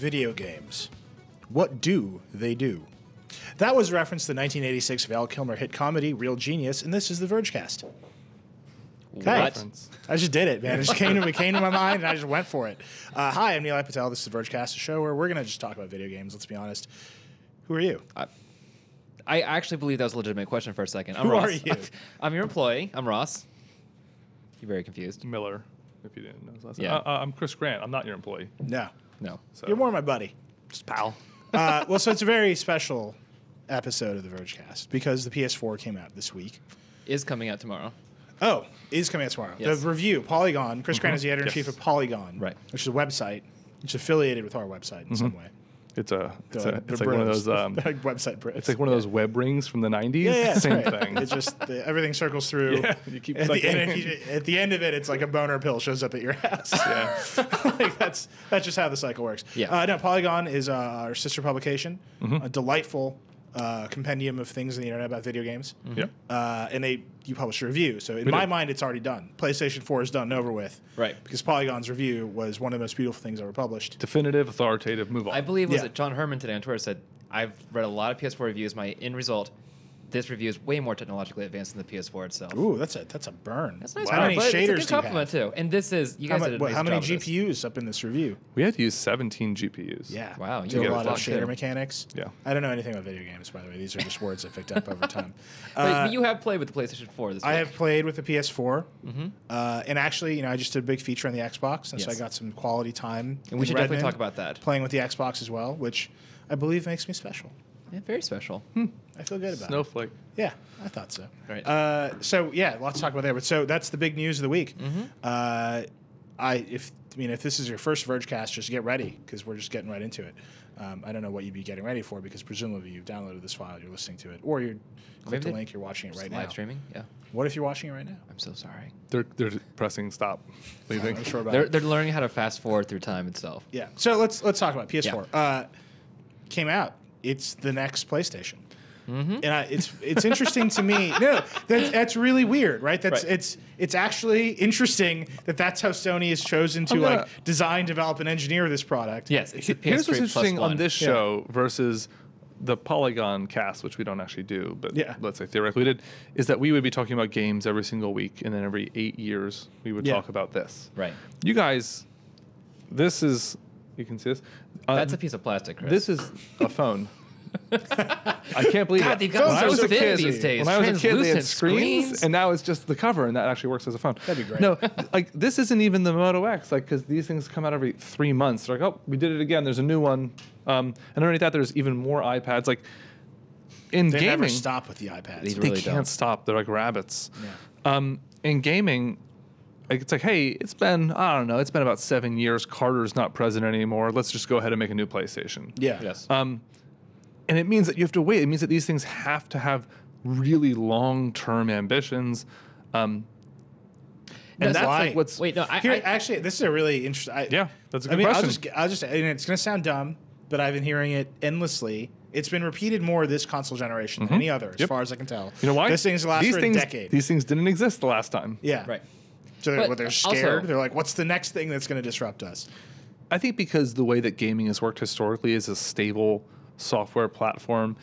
video games. What do they do? That was a reference to the 1986 Val Kilmer hit comedy Real Genius, and this is the Vergecast. What? I just did it, man. It just came to my mind, and I just went for it. Hi, I'm Nilay Patel. This is Vergecast, a show where we're going to just talk about video games, let's be honest. Who are you? I actually believe that was a legitimate question for a second. I'm Who Ross. are you? I'm your employee. I'm Ross. You're very confused. Miller, if you didn't know his last name. Yeah. I'm Chris Grant. I'm not your employee. No. No. So. You're more my buddy. Just pal. Well, so it's a very special episode of the Vergecast because the PS4 came out this week. Is coming out tomorrow. Oh, it is coming out tomorrow. Yes. The review, Polygon. Chris Grant is the editor-in-chief of Polygon, Right. which is a website. It's affiliated with our website in some way. It's like Bros. one of those. Like website Brits. It's like one of those web rings from the 90s. Yeah, Same right. thing. It's just everything circles through. Yeah, you keep at, sucking. at the end of it, it's like a boner pill shows up at your house. Yeah. Like that's just how the cycle works. Yeah. No, Polygon is our sister publication. A delightful compendium of things on the internet about video games. Yep. And you publish a review. So in my mind, it's already done. PlayStation 4 is done and over with. Right. Because Polygon's review was one of the most beautiful things ever published. Definitive, authoritative, move on. I believe was Yeah. it John Herman today on Twitter said, I've read a lot of PS4 reviews. My end result, this review is way more technologically advanced than the PS4 itself. Ooh, that's a burn. That's a nice. How many but shaders it's a do good you compliment have? too. And this is you guys did an amazing How many job with this. GPUs up in this review? We had to use 17 GPUs. Yeah. Wow, you Do a get lot a of lot shader too. mechanics. Yeah. I don't know anything about video games, by the way. These are just words I picked up over time. But you have played with the PlayStation 4 this week. I have played with the PS4, and actually, I just did a big feature on the Xbox, and so Yes. I got some quality time. And we in should definitely Redmond talk about that. Playing with the Xbox as well, which I believe makes me special. Yeah, very special. I feel good about it. Snowflake. Yeah, I thought so. Right. So yeah, lots to talk about there. But so that's the big news of the week. If this is your first Vergecast, just get ready because we're just getting right into it. I don't know what you'd be getting ready for because presumably you've downloaded this file, you're listening to it, or you clicked the Maybe link, you're watching it right now. Live streaming. Yeah. What if you're watching it right now? I'm so sorry. They're pressing stop. What do you think? I'm sure about They're it. learning how to fast forward through time itself. Yeah. So let's talk about it. PS4. Came out. It's the next PlayStation. And it's interesting to me. No, that's really weird, right? It's actually interesting that's how Sony has chosen to design, develop, and engineer this product. Yes. It's a PS3 Here's what's interesting plus on this Yeah. show versus the Polygon cast, which we don't actually do, but Yeah. let's say theoretically we did, is that we would be talking about games every single week, and then every 8 years we would Yeah. talk about this. Right. You guys, this is, you can see this. That's a piece of plastic, Chris. This is a phone. I can't believe God, it. they've gotten When I so was a thin kid, these days. When I was a kid, they had Translucent screens, and now it's just the cover, and that actually works as a phone. That'd be great. No, like this isn't even the Moto X, like because these things come out every 3 months. They're like, oh, we did it again. There's a new one, and underneath that, there's even more iPads. Like in They gaming, never stop with the iPads. They they really can't don't. stop. They're like rabbits. Yeah. In gaming, like it's like, hey, it's been about 7 years. Carter's not president anymore. Let's just go ahead and make a new PlayStation. Yeah. Yes. And it means that you have to wait. It means that these things have to have really long-term ambitions. And that's why. like what's Wait, no. Actually, this is a really interesting. yeah, that's a good I mean, question. I'll just. And it's going to sound dumb, but I've been hearing it endlessly. It's been repeated more this console generation than any other, as Yep. far as I can tell. You know why? This thing's last for a decade. These things didn't exist the last time. Yeah. Right. So But they're also- scared. They're like, "What's the next thing that's going to disrupt us?" I think because the way that gaming has worked historically is a stable software platform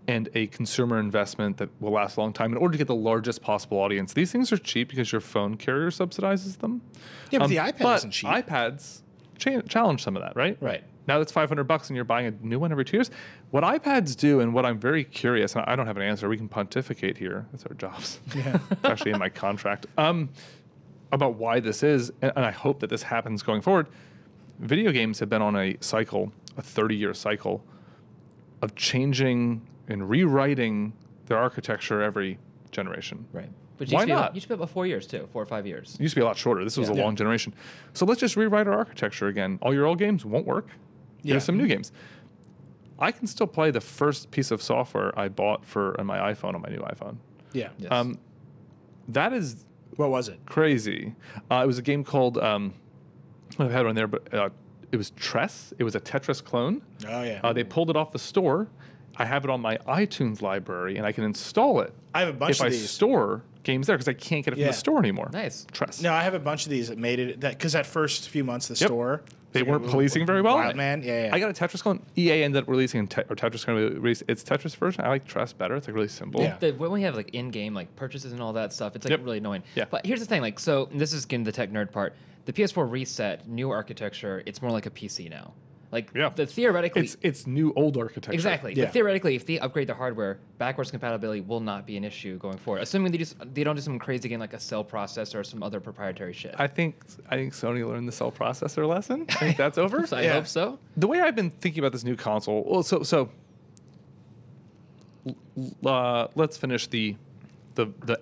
and a consumer investment that will last a long time in order to get the largest possible audience. These things are cheap because your phone carrier subsidizes them. Yeah, but the iPad but isn't cheap. iPads challenge some of that, right? Right. Now that's $500 and you're buying a new one every 2 years. What iPads do, and what I'm very curious, and I don't have an answer, we can pontificate here. That's our jobs. Yeah. It's actually in my contract. About why this is, and I hope that this happens going forward. Video games have been on a cycle, a 30-year cycle, of changing and rewriting their architecture every generation. Right. But Why used to be not? used to be about 4 years too, 4 or 5 years. It used to be a lot shorter. This was a Yeah. long generation. So let's just rewrite our architecture again. All your old games won't work. Yeah. Here's some new games. I can still play the first piece of software I bought on my iPhone on my new iPhone. Yeah. Yes. That is What was it? crazy. It was a game called, I've had one there, but it was Tress. It was a Tetris clone. Oh yeah. They pulled it off the store. I have it on my iTunes library, and I can install it I have a bunch if of I these. store games there because I can't get it from Yeah. the store anymore. Nice. Tress. No, I have a bunch of these that made it. That because that first few months the Yep. store they weren't policing very well. Wild Man, yeah. I got a Tetris clone. EA ended up releasing, or Tetris going to release its Tetris version. I like Tress better. It's like really simple. Yeah. When we have like in-game like purchases and all that stuff, it's like Yep. really annoying. Yeah. But here's the thing, like, so and this is getting the tech nerd part. The PS4 reset, new architecture. It's more like a PC now. Like, theoretically, it's new old architecture. exactly. Yeah. But theoretically, if they upgrade the hardware, backwards compatibility will not be an issue going forward. Assuming they don't do something crazy again, like a cell processor or some other proprietary shit. I think Sony learned the cell processor lesson. I think that's over. I hope so. The way I've been thinking about this new console, well, let's finish the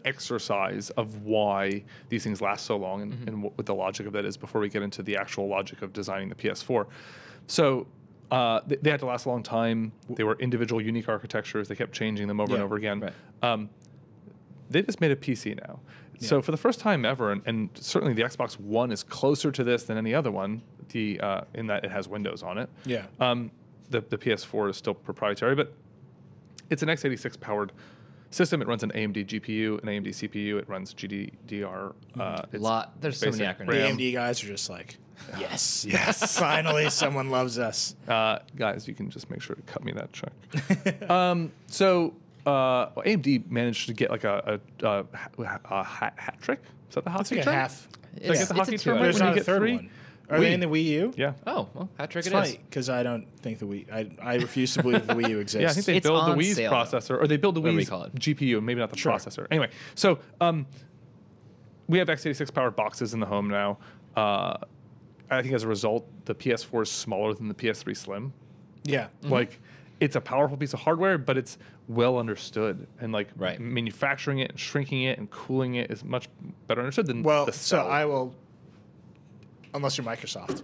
exercise of why these things last so long and what the logic of that is before we get into the actual logic of designing the PS4. So they had to last a long time. They were individual, unique architectures. They kept changing them over and over again. Right. They just made a PC now. Yeah. So for the first time ever, and certainly the Xbox One is closer to this than any other one, in that it has Windows on it. Yeah. The PS4 is still proprietary, but it's an x86 powered system. It runs an AMD GPU, an AMD CPU. It runs GDDR. There's so many acronyms. The AMD guys are just like, yes. Finally, someone loves us. Guys, you can just make sure to cut me that check. AMD managed to get like a hat trick. Is that the hockey term? Half. Did I get the hockey term? There's When not you a get third three? one. Are they in the Wii U? Yeah. Oh, well, hat trick It's it funny is. because I don't think the Wii. I refuse to believe the Wii U exists. Yeah, I think they It's build the on Wii's sale, processor, or they build the Whatever we Wii's call it. GPU, maybe not the Sure. processor. Anyway, so we have x86 powered boxes in the home now. I think as a result, the PS4 is smaller than the PS3 Slim. Yeah. Like, it's a powerful piece of hardware, but it's well understood, and like Right. manufacturing it and shrinking it and cooling it is much better understood than Well, the so cell. I will, unless you're Microsoft.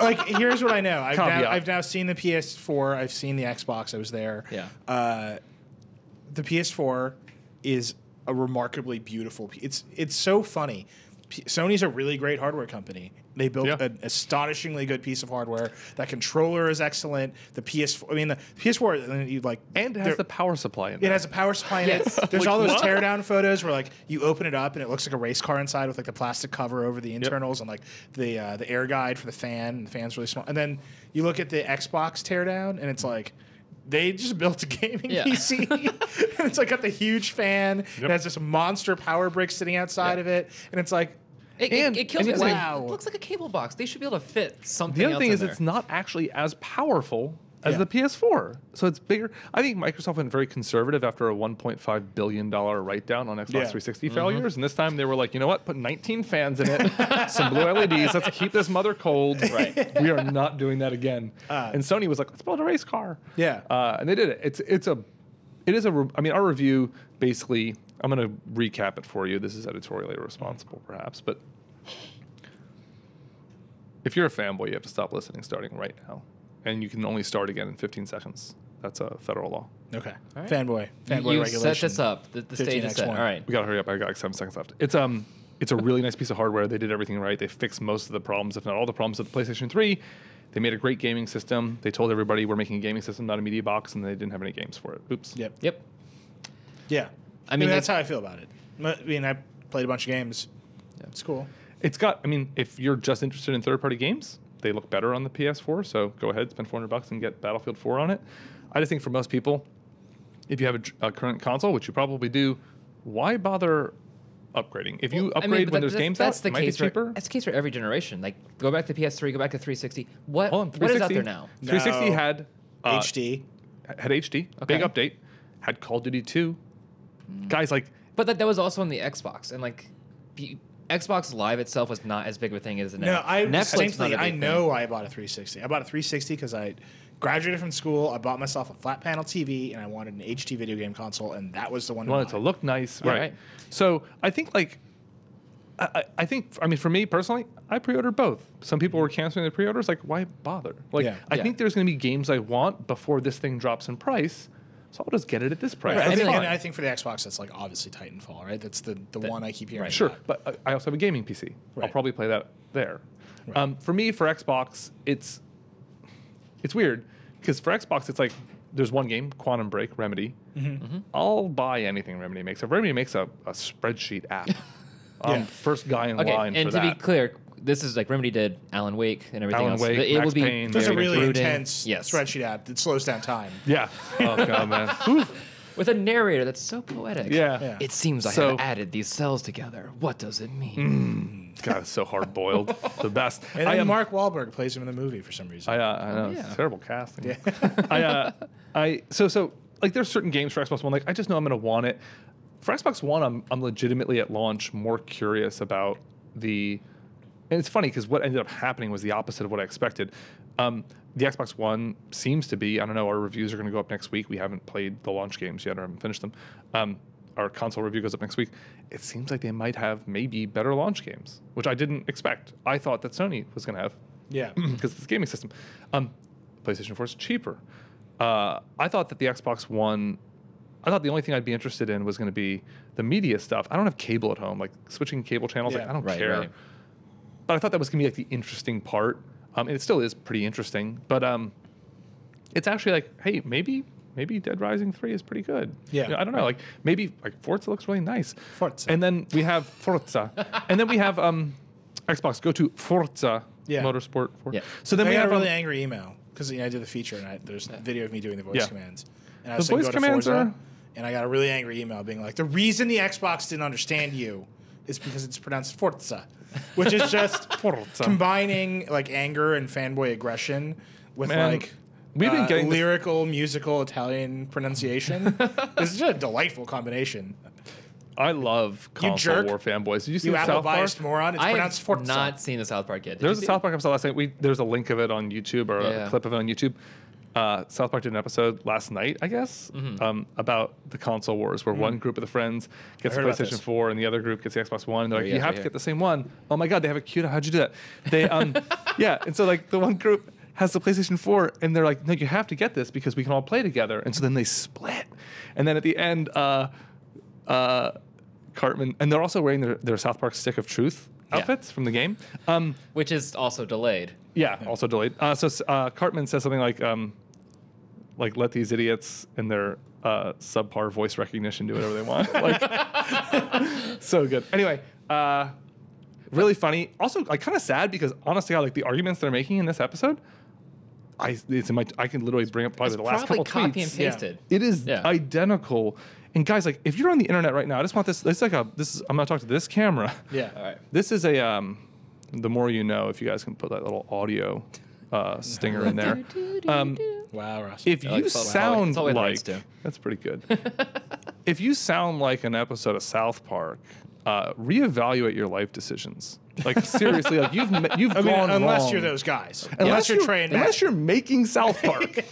Like, here's what I know. I've now seen the PS4. I've seen the Xbox. I was there. Yeah. The PS4 is a remarkably beautiful. It's so funny. Sony's a really great hardware company. They built an astonishingly good piece of hardware. That controller is excellent. The PS4. I mean, the PS4. You like, and it has the power supply in it. It has a power supply in it. There's all those teardown photos where like you open it up and it looks like a race car inside with like the plastic cover over the internals and like the air guide for the fan. And the fan's really small. And then you look at the Xbox teardown and it's like they just built a gaming PC. And it's like got the huge fan. It has this monster power brick sitting outside of it, and it's like. It kills me. wow. It looks like a cable box. They should be able to fit something. The other else thing in is there. it's not actually as powerful as the PS4. So it's bigger. I think Microsoft went very conservative after a $1.5 billion write-down on Xbox 360 failures. And this time they were like, you know what? Put 19 fans in it, some blue LEDs. Let's keep this mother cold. Right. We are not doing that again. And Sony was like, let's build a race car. Yeah. And they did it. I mean, our review basically, I'm going to recap it for you. This is editorially responsible, perhaps. But if you're a fanboy, you have to stop listening starting right now. And you can only start again in 15 seconds. That's a federal law. Okay. All right. Fanboy You regulation. set this up. The stage is set. All right. We got to hurry up. I got like 7 seconds left. It's a really nice piece of hardware. They did everything right. They fixed most of the problems, if not all the problems, of the PlayStation 3. They made a great gaming system. They told everybody we're making a gaming system, not a media box, and they didn't have any games for it. Oops. Yep. Yeah. I mean that's how I feel about it. I mean, I played a bunch of games. Yeah. It's cool. It's got, I mean, if you're just interested in third-party games, they look better on the PS4, so go ahead, spend $400 and get Battlefield 4 on it. I just think for most people, if you have a current console, which you probably do, why bother upgrading? If you upgrade when there's games out, it might be cheaper. That's the case for every generation. Like, go back to PS3, go back to 360. What is out there now? 360 had HD. Had HD, big update, had Call of Duty 2. Guys, like... But that was also on the Xbox, and like... Xbox Live itself was not as big of a thing as it now. No, I Netflix. I know I bought a 360. I bought a 360 because I graduated from school. I bought myself a flat panel TV, and I wanted an HD video game console, and that was the one. You want it to look nice, Yeah. right? So I think I think for me personally, I pre-ordered both. Some people were canceling their pre-orders. Like, why bother? Like, I think there's going to be games I want before this thing drops in price. So I'll just get it at this price. Right. That's fine. I think for the Xbox, that's like obviously Titanfall, right? That's the one I keep hearing. Right. Sure, about. but I also have a gaming PC. I'll Right. probably play that there. Right. For me, for Xbox, it's weird because for Xbox, it's like there's one game, Quantum Break, Remedy. I'll buy anything Remedy makes. If Remedy makes a spreadsheet app, Yeah. first guy in Okay, line and for to that. be clear, this is like Remedy did Alan Wake and everything Alan else. Wake, It Max will be Payne. There's a very really brooding. intense spreadsheet app that slows down time. Yeah. Oh god, man. Ooh. With a narrator that's so poetic. Yeah. It seems I So- have added these cells together. What does it mean? God, it's so hard boiled. The best. And then Mark Wahlberg plays him in the movie for some reason. I know yeah. it's terrible casting. So like there's certain games for Xbox One, like I just know I'm gonna want it. For Xbox One, I'm legitimately at launch more curious about and it's funny because what ended up happening was the opposite of what I expected. The Xbox One seems to be, I don't know, our reviews are going to go up next week. We haven't played the launch games yet or haven't finished them. Our console review goes up next week. It seems like they might have maybe better launch games, which I didn't expect. I thought that Sony was going to have. Yeah. Because it's a gaming system. PlayStation 4 is cheaper. I thought that the Xbox One, I thought the only thing I'd be interested in was going to be the media stuff. I don't have cable at home. Like switching cable channels, like I don't care. Right. But I thought that was going to be like the interesting part. And it still is pretty interesting. But it's actually like, hey, maybe Dead Rising 3 is pretty good. Yeah. You know, I don't know. Like maybe like Forza looks really nice. Forza. And then we have Forza. And then we have Xbox go to Forza Motorsport 4. Yeah. So then I we got have a really angry email because I did the feature and there's a video of me doing the voice Yeah. commands. And I The was saying voice go to commands Forza, are- and I got a really angry email being like, the reason the Xbox didn't understand you is because it's pronounced Forza, which is just Forza. combining like anger and fanboy aggression with Man, like we've been getting lyrical, musical Italian pronunciation. This is just a delightful combination. I love console jerk. war fanboys. Did you see You the Apple South Park? biased moron. It's I pronounced have Forza. not seen the South Park yet. Did There's you a see South Park episode last night. There's a link of it on YouTube or a clip of it on YouTube. South Park did an episode last night, I guess, about the console wars, where one group of the friends gets the heard about PlayStation this. 4 and the other group gets the Xbox One. And they're like, yes, you have right to here. get the same one. Oh my God, they have a cute. How'd you do that? They, yeah. And so like the one group has the PlayStation 4 and they're like, no, you have to get this because we can all play together. And so then they split. And then at the end, Cartman, and they're also wearing their South Park Stick of Truth outfits from the game. Which is also delayed. Yeah, also delayed. So Cartman says something like let these idiots and their subpar voice recognition do whatever they want. Like, so good. Anyway, really funny. Also, like kind of sad because honestly, like the arguments they're making in this episode, I can literally bring up probably It's the last probably couple copy tweets. and pasted. It is Yeah. identical. And guys, like if you're on the internet right now, I just want this. I'm gonna talk to this camera. Yeah. All right. This is a the more you know. If you guys can put that little audio stinger in there. Wow, Ross. If like you Solid Holly. sound It's all it like leads to. that's pretty good. If you sound like an episode of South Park, reevaluate your life decisions. Like seriously, like you've gone unless wrong. you're those guys. Unless Unless you're Trey and Matt. unless you're making South Park.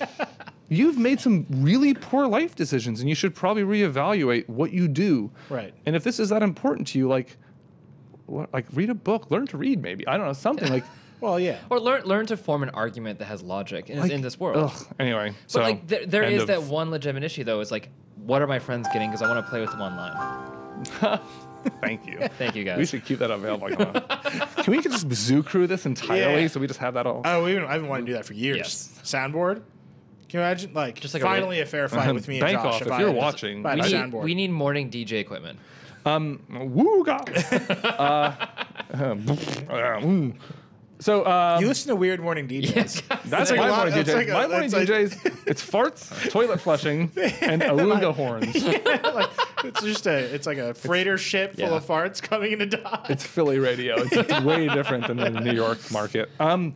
You've made some really poor life decisions, and you should probably reevaluate what you do. Right. And if this is that important to you, like read a book, learn to read, maybe I don't know something like. Well, yeah. Or learn to form an argument that has logic in this world. Ugh. Anyway, But so like there end is of- that one legitimate issue though. Is like, what are my friends getting? Because I want to play with them online. Thank you. Thank you, guys. We should keep that available. Can we just zoo crew this entirely Yeah. so we just have that all? Oh, I've been wanting to do that for years. Yes. Soundboard. Can you imagine? Like, Just like finally a fair fight with me and Bank Josh. off if you're watching. If I had we a need soundboard. we need morning DJ equipment. Woo God. So You listen to Weird Morning DJs. Yes. that's like my a lot- morning that's DJs. like a- My morning that's like- DJs. It's farts, toilet flushing, and Aluga horns. It's like a freighter ship full of farts coming into Dodge. It's Philly radio. It's way different than the New York market. The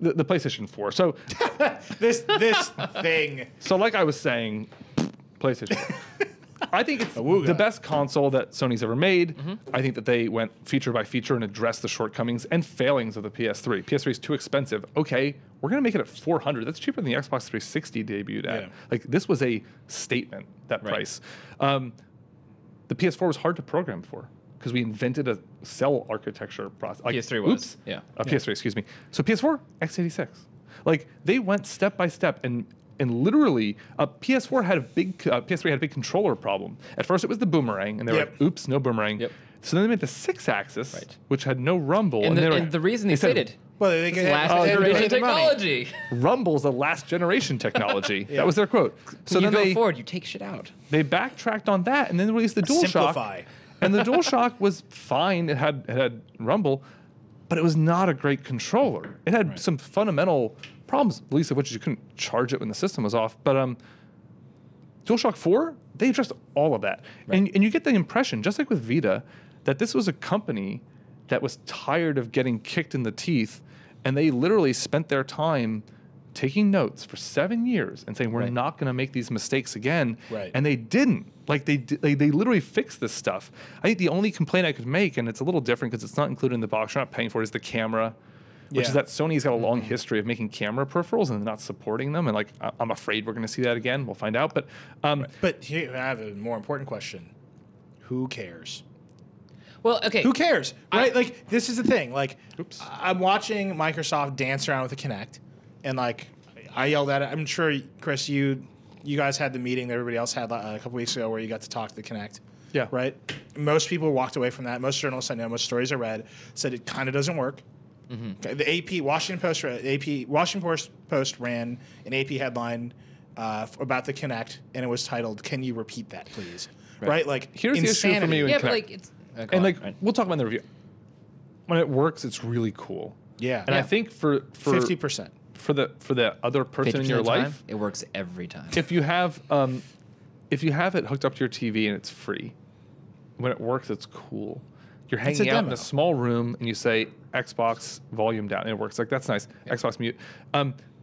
PlayStation 4. So this thing. So like I was saying, PlayStation 4. I think it's Awooga. the best console that Sony's ever made. I think that they went feature by feature and addressed the shortcomings and failings of the PS3. PS3 is too expensive. Okay, we're going to make it at $400. That's cheaper than the Xbox 360 debuted at. Yeah. Like this was a statement, that Right. price. The PS4 was hard to program for because we invented a cell architecture process. Like, PS3 was, oops. yeah. PS3, excuse me. So PS4, x86. Like they went step by step and literally, PS4 had a big PS3 had a big controller problem. At first, it was the boomerang, and they were Yep. like, "Oops, no boomerang." Yep. So then they made the 6-axis, Right. which had no rumble. And, they were and like- the reason they said, stated Well, they this is last they generation made the money. technology. "Rumble's a last generation technology." That was their quote. So When you then go forward, you take shit out. they backtracked on that, and then released the DualShock. Simplify. And the DualShock was fine. It had rumble, but it was not a great controller. It had some fundamental problems, least of which is you couldn't charge it when the system was off. But DualShock 4, they addressed all of that. And you get the impression, just like with Vita, that this was a company that was tired of getting kicked in the teeth, and they literally spent their time taking notes for 7 years and saying, we're not going to make these mistakes again. And they didn't. Like, they literally fixed this stuff. I think the only complaint I could make, and it's a little different because it's not included in the box, you're not paying for it, is the camera, which is that Sony's got a long history of making camera peripherals and not supporting them. And, like, I'm afraid we're going to see that again. We'll find out. But here, I have a more important question. Who cares? Well, okay. Who cares, right? Like, this is the thing. Like, I'm watching Microsoft dance around with the Kinect, and, like, I yelled at it. I'm sure, Chris, you guys had the meeting that everybody else had a couple weeks ago where you got to talk to the Kinect. Yeah. Right? Most people walked away from that. Most journalists I know, most stories I read, said it kind of doesn't work. Okay, the AP, Washington Post ran an AP headline about the Kinect, and it was titled, "Can you repeat that, please?" Right? Like, here's insanity. the issue for me with Kinect. But like it's And like we'll talk about in the review. When it works, it's really cool. Yeah. And I think for 50%. for the other person in your life, it works every time. if you have it hooked up to your TV and it's free, when it works, it's cool. You're hanging out in a small room and you say Xbox volume down, and it works. Like, that's nice. Xbox mute.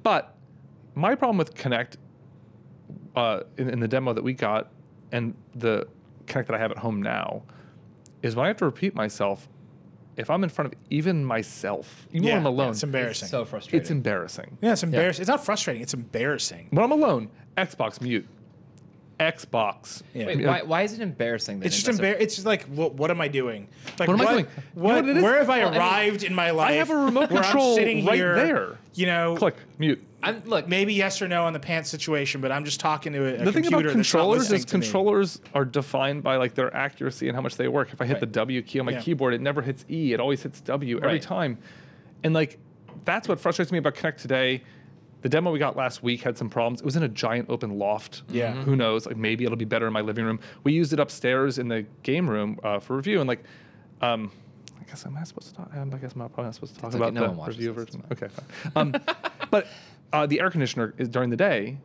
But my problem with Kinect in the demo that we got and the Kinect that I have at home now is when I have to repeat myself, if I'm in front of even myself, even when I'm alone, it's embarrassing. It's so frustrating. It's embarrassing. Yeah, it's embarrassing. It's not frustrating. It's embarrassing. When I'm alone, Xbox mute. Xbox. Yeah. Wait, why is it embarrassing then? It's just embarrassing. It's just like, what am I doing? Like, What am I doing? Where have I arrived in my life? I have a remote where control I'm sitting right here, there. You know, Click, mute. Look, maybe yes or no on the pants situation, but I'm just talking to a The thing computer about that's not controllers listening is to me. controllers are defined by like their accuracy and how much they work. If I hit the W key on my keyboard, it never hits E. It always hits W every time. And like, that's what frustrates me about Kinect today. The demo we got last week had some problems. It was in a giant open loft. Yeah. Who knows? Like, maybe it'll be better in my living room. We used it upstairs in the game room for review. And like, I guess I'm not supposed to talk. I guess I'm probably not supposed to talk about no the one watches review this, version. Okay, fine. But the air conditioner is during the day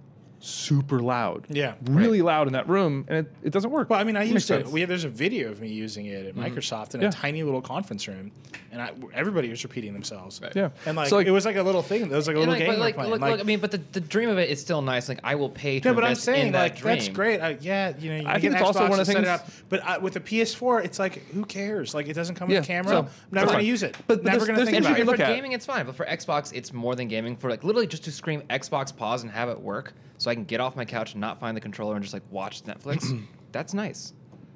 super loud. Yeah. Really loud in that room, and it doesn't work. Well, I mean, I used it. sense. There's a video of me using it at Microsoft in a tiny little conference room, and everybody was repeating themselves. Yeah. And like, So, like, it was like a little thing. It was like a little game we were playing. Look, I mean, but the dream of it is still nice. Like, I will pay to No, but I'm invest saying in that like dream. that's great. You I can think get it's Xbox also one of and the set it things- up. But with the PS4, it's like, who cares? Like, it doesn't come with a camera. so- I'm never that's going to fine. use it. But never there's- going to there's think things about you it. can look For at. gaming, it's fine, but for Xbox, it's more than gaming. For like literally just to scream Xbox pause and have it work, so I can get off my couch and not find the controller and just like watch Netflix. That's nice.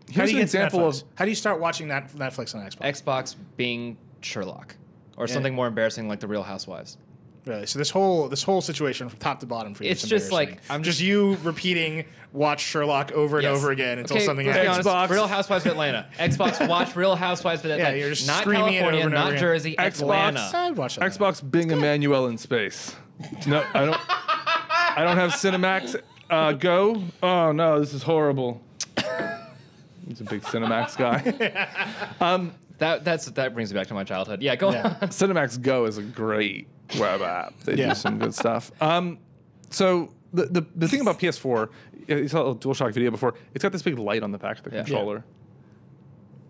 Here's an example of How do you start watching that Netflix on Xbox? Xbox being Sherlock, or something more embarrassing like The Real Housewives. Really? So this whole situation from top to bottom for you. It's is just like, embarrassing. I'm just you repeating watch Sherlock over and over again until something let's be happens. honest, Real Housewives of Atlanta. Xbox watch Real Housewives of Atlanta. you're just not screaming it California, over and not over again. Jersey, Xbox. Atlanta. I'd watch that. Xbox being Emmanuel in space. No, I don't. I don't have Cinemax Go. Oh no, this is horrible. He's a big Cinemax guy. That brings me back to my childhood. Yeah, go on. Cinemax Go is a great web app. They do some good stuff. So the thing about PS4, you saw a DualShock video before. It's got this big light on the back of the controller.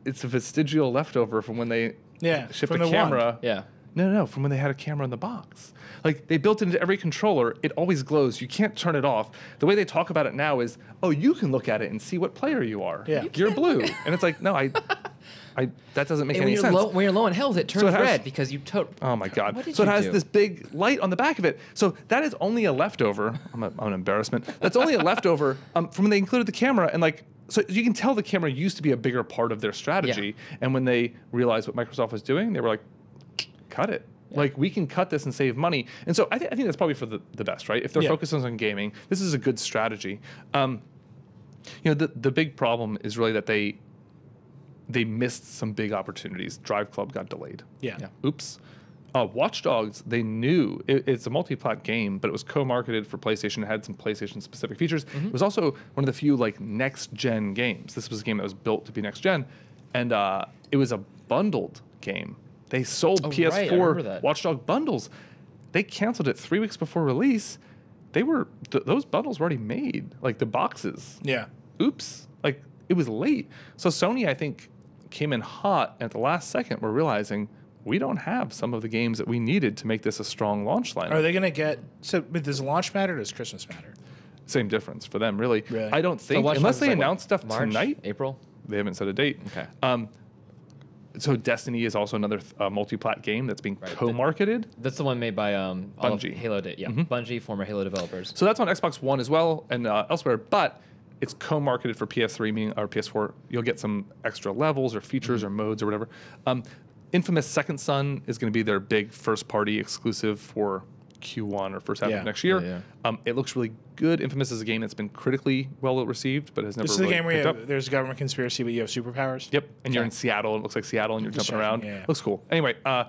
It's a vestigial leftover from when they shipped from a the camera. wand. Yeah. No, from when they had a camera in the box. Like, they built it into every controller. It always glows. You can't turn it off. The way they talk about it now is, oh, you can look at it and see what player you are. Yeah. You're blue. And it's like, no, that doesn't make And any sense. when you're low in health, it turns it has- red because you Oh my God! What did So it you has do? this big light on the back of it. So that is only a leftover. I'm an embarrassment. That's only a leftover from when they included the camera, and like, so you can tell the camera used to be a bigger part of their strategy. And when they realized what Microsoft was doing, they were like, cut it. Like, we can cut this and save money. And so I think that's probably for the best, right? If they're focused on gaming, this is a good strategy. The big problem is really that they missed some big opportunities. Drive Club got delayed. Yeah. Oops. Watch Dogs, they knew it's a multi-plat game, but it was co-marketed for PlayStation. It had some PlayStation-specific features. It was also one of the few like next-gen games. This was a game that was built to be next-gen. and it was a bundled game. They sold PS4 Watch Dogs bundles. They canceled it 3 weeks before release. They were those bundles were already made, like the boxes. Yeah. Oops. Like it was late. So Sony, I think, came in hot at the last second. We're realizing we don't have some of the games that we needed to make this a strong launch lineup. Are they going to get but does launch matter or does Christmas matter? Same difference for them, really. Really? I don't think unless they announce stuff March, tonight. April. They haven't set a date. Okay. So Destiny is also another multi-plat game that's being co-marketed. That's the one made by Bungie. Halo. Bungie, former Halo developers. So that's on Xbox One as well and elsewhere, but it's co-marketed for PS3 meaning, or PS4. You'll get some extra levels or features or modes or whatever. Infamous Second Son is going to be their big first-party exclusive for Q1 or first half of next year. It looks really good. Infamous is a game that's been critically well received, but has never This is really the game where picked up. there's a government conspiracy, but you have superpowers? Yep, and you're in Seattle. It looks like Seattle, and you're jumping around. Looks cool. Anyway, I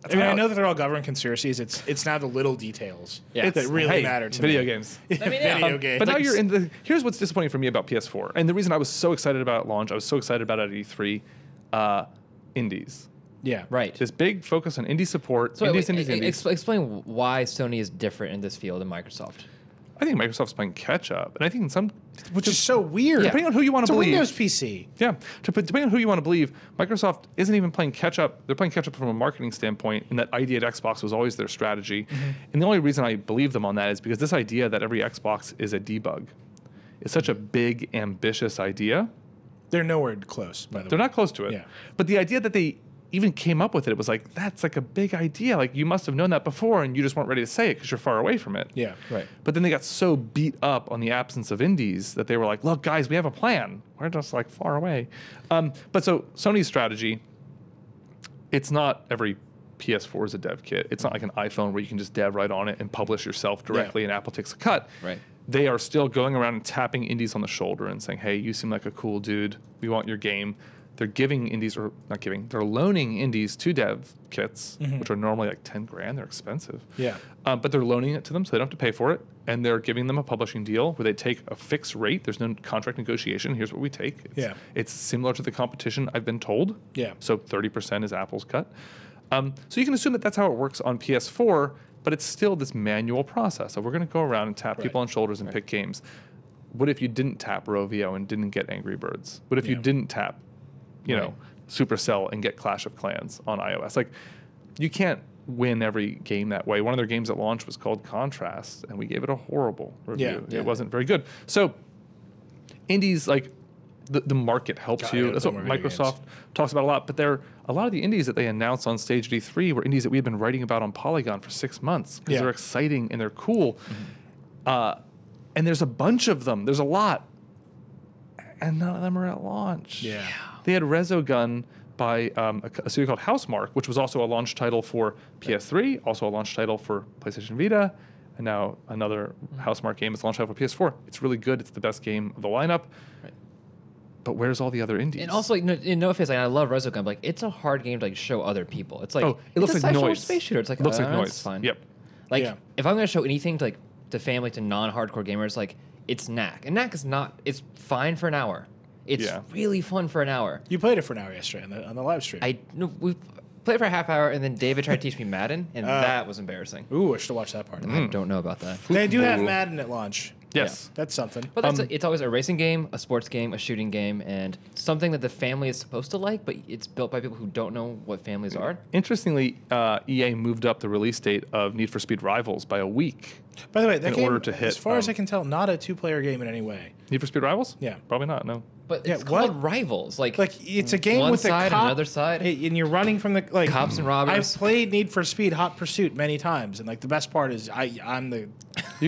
know that they're all government conspiracies. It's now the little details that really matter to video me. games. Video games. But now you're in the. Here's what's disappointing for me about PS4, and the reason I was so excited about launch, I was so excited about it at E3, indies. Yeah. Right. This big focus on indie support. So indies. Explain why Sony is different in this field than Microsoft. I think Microsoft's playing catch up, and I think in some, Which is so weird. depending on who you want to It's a believe. Windows PC. Yeah, depending on who you want to believe, Microsoft isn't even playing catch up. They're playing catch up from a marketing standpoint, and that idea at Xbox was always their strategy. And the only reason I believe them on that is because this idea that every Xbox is a debug is such a big, ambitious idea. They're nowhere close, by the way. They're not close to it. Yeah. But the idea that they even came up with it was like, that's like a big idea. Like you must have known that before, and you just weren't ready to say it because you're far away from it. Yeah. Right. But then they got so beat up on the absence of indies that they were like, look, guys, we have a plan. We're just like far away. But so Sony's strategy, it's not every PS4 is a dev kit. It's not like an iPhone where you can just dev right on it and publish yourself directly and Apple takes a cut. Right. They are still going around and tapping indies on the shoulder and saying, hey, you seem like a cool dude. We want your game. They're giving indies, or not giving, they're loaning indies to dev kits, which are normally like 10 grand. They're expensive. Yeah. But they're loaning it to them so they don't have to pay for it. And they're giving them a publishing deal where they take a fixed rate. There's no contract negotiation. Here's what we take. It's similar to the competition, I've been told. Yeah. So 30% is Apple's cut. So you can assume that that's how it works on PS4, but it's still this manual process. So we're going to go around and tap people on shoulders and pick games. What if you didn't tap Rovio and didn't get Angry Birds? What if you didn't tap, you know, Supercell and get Clash of Clans on iOS? Like, you can't win every game that way. One of their games at launch was called Contrast, and we gave it a horrible review. It wasn't very good. So indies, like, the market helps you. That's what Microsoft talks about a lot. But a lot of the indies that they announced on stage at E3 were indies that we had been writing about on Polygon for 6 months because they're exciting and they're cool. And there's a bunch of them. There's a lot. And none of them are at launch. Yeah. They had Resogun by a studio called Housemark, which was also a launch title for PS3, also a launch title for PlayStation Vita, and now another Housemark game is launch title for PS4. It's really good. It's the best game of the lineup. Right. But where's all the other indies? And also, in no offense, like, I love Resogun, but like, it's a hard game to like show other people. It's like, it looks it's like a noise. space shooter. It's like, it looks like noise. It's fine. Yep. Like, if I'm going to show anything to like to family, to non-hardcore gamers, like, it's Knack. And Knack is not, it's fine for an hour. It's really fun for an hour. You played it for an hour yesterday on the live stream. We played for a half hour, and then David tried to teach me Madden, and that was embarrassing. Ooh, I should have watched that part. I don't know about that. They do have Madden at launch. Yes. That's something. But it's always a racing game, a sports game, a shooting game, and something that the family is supposed to like, but it's built by people who don't know what families are. Interestingly, EA moved up the release date of Need for Speed Rivals by a week. By the way, that game, order to hit, as far as I can tell, not a two-player game in any way. Need for Speed Rivals? Yeah. Probably not, no. But it's called Rivals. Like it's a game one with side a cop, and another side. and you're running from the cops and robbers. I've played Need for Speed Hot Pursuit many times, and like the best part is I'm the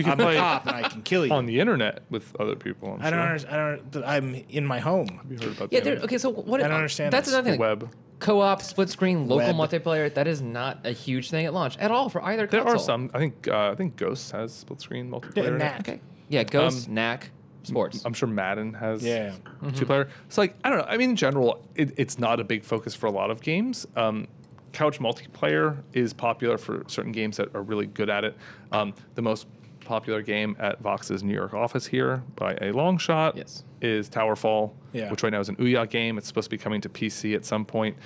cop and I can kill you on the internet with other people. I don't understand. I'm in my home. Have you heard about yeah, that? okay. So what? I don't understand. That's another thing. Web. Co-op, split screen, local Web. multiplayer. That is not a huge thing at launch at all for either console. There are some. I think Ghosts has split screen multiplayer. Knack. Okay. Yeah, Ghost, Knack, Sports. I'm sure Madden has Mm-hmm. two-player. It's like, I don't know. I mean, in general, it's not a big focus for a lot of games. Couch multiplayer is popular for certain games that are really good at it. The most popular game at Vox's New York office here by a long shot is Towerfall, which right now is an Ouya game. It's supposed to be coming to PC at some point.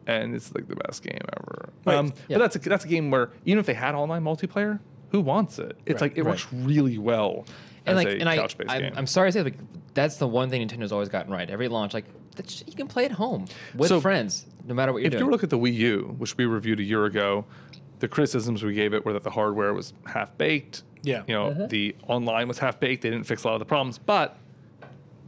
And it's like the best game ever. But that's a game where even if they had online multiplayer, who wants it? It's like it works really well as a couch-based game. I'm sorry to say, like, that's the one thing Nintendo's always gotten right. Every launch, like, you can play at home with friends, no matter what you're doing. If you look at the Wii U, which we reviewed a year ago, the criticisms we gave it were that the hardware was half-baked. Yeah. You know, the online was half-baked. They didn't fix a lot of the problems, but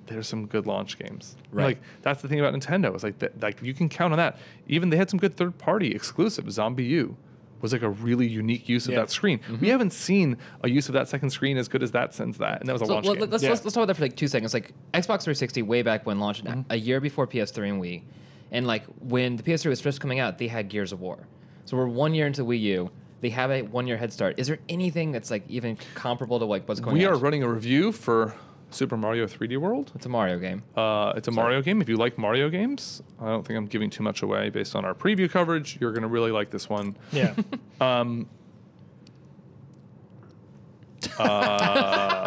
there's some good launch games. Right. Like, that's the thing about Nintendo. It's like you can count on that. Even they had some good third-party exclusive. Zombie U was like a really unique use of that screen. We haven't seen a use of that second screen as good as that since that, and that was a launch game. Let's talk about that for like 2 seconds. Like Xbox 360 way back when launched a year before PS3 and Wii, and like when the PS3 was first coming out, they had Gears of War. So we're 1 year into Wii U. They have a 1 year head start. Is there anything that's like even comparable to like what's going on? We are running a review for Super Mario 3D World. It's a Mario game. It's a Mario game. If you like Mario games, I don't think I'm giving too much away based on our preview coverage. You're going to really like this one. Yeah. And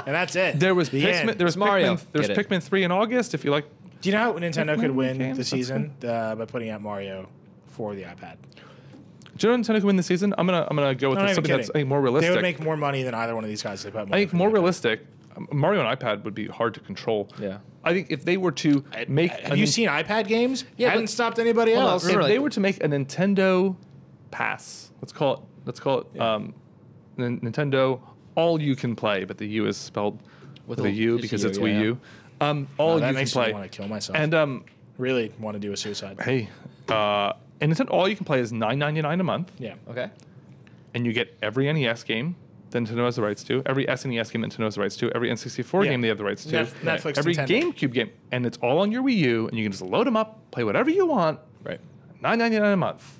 that's it. There was The Pikmin. end. There was Mario. Pikmin. There's Pikmin 3 in August. If you like, Do you know how Nintendo could win games? the That's season by putting out Mario for the iPad? do you know Nintendo could win the season? I'm gonna go with I'm not even something that's kidding. more They realistic. would make more money than either one of these guys. They put I money think for more the iPad. realistic. Mario on iPad would be hard to control. Yeah. I think if they were to make, Have you seen iPad games? Yeah, Hadn't but- stopped anybody Hold on, else. if remember, they like- were to make a Nintendo Pass, let's call it Nintendo All You Can Play, but the U is spelled with a U because it's Wii U. All that you can makes play. me want to kill myself. And really want to do a suicide. hey, and Nintendo All You Can Play is $9.99 a month, Yeah. Okay. and you get every NES game that Nintendo has the rights to, every SNES game that Nintendo has the rights to, every N64 Yeah. game they have the rights to, Netflix, every Nintendo. GameCube game, and it's all on your Wii U, and you can just load them up, play whatever you want, Right. $9.99 a month.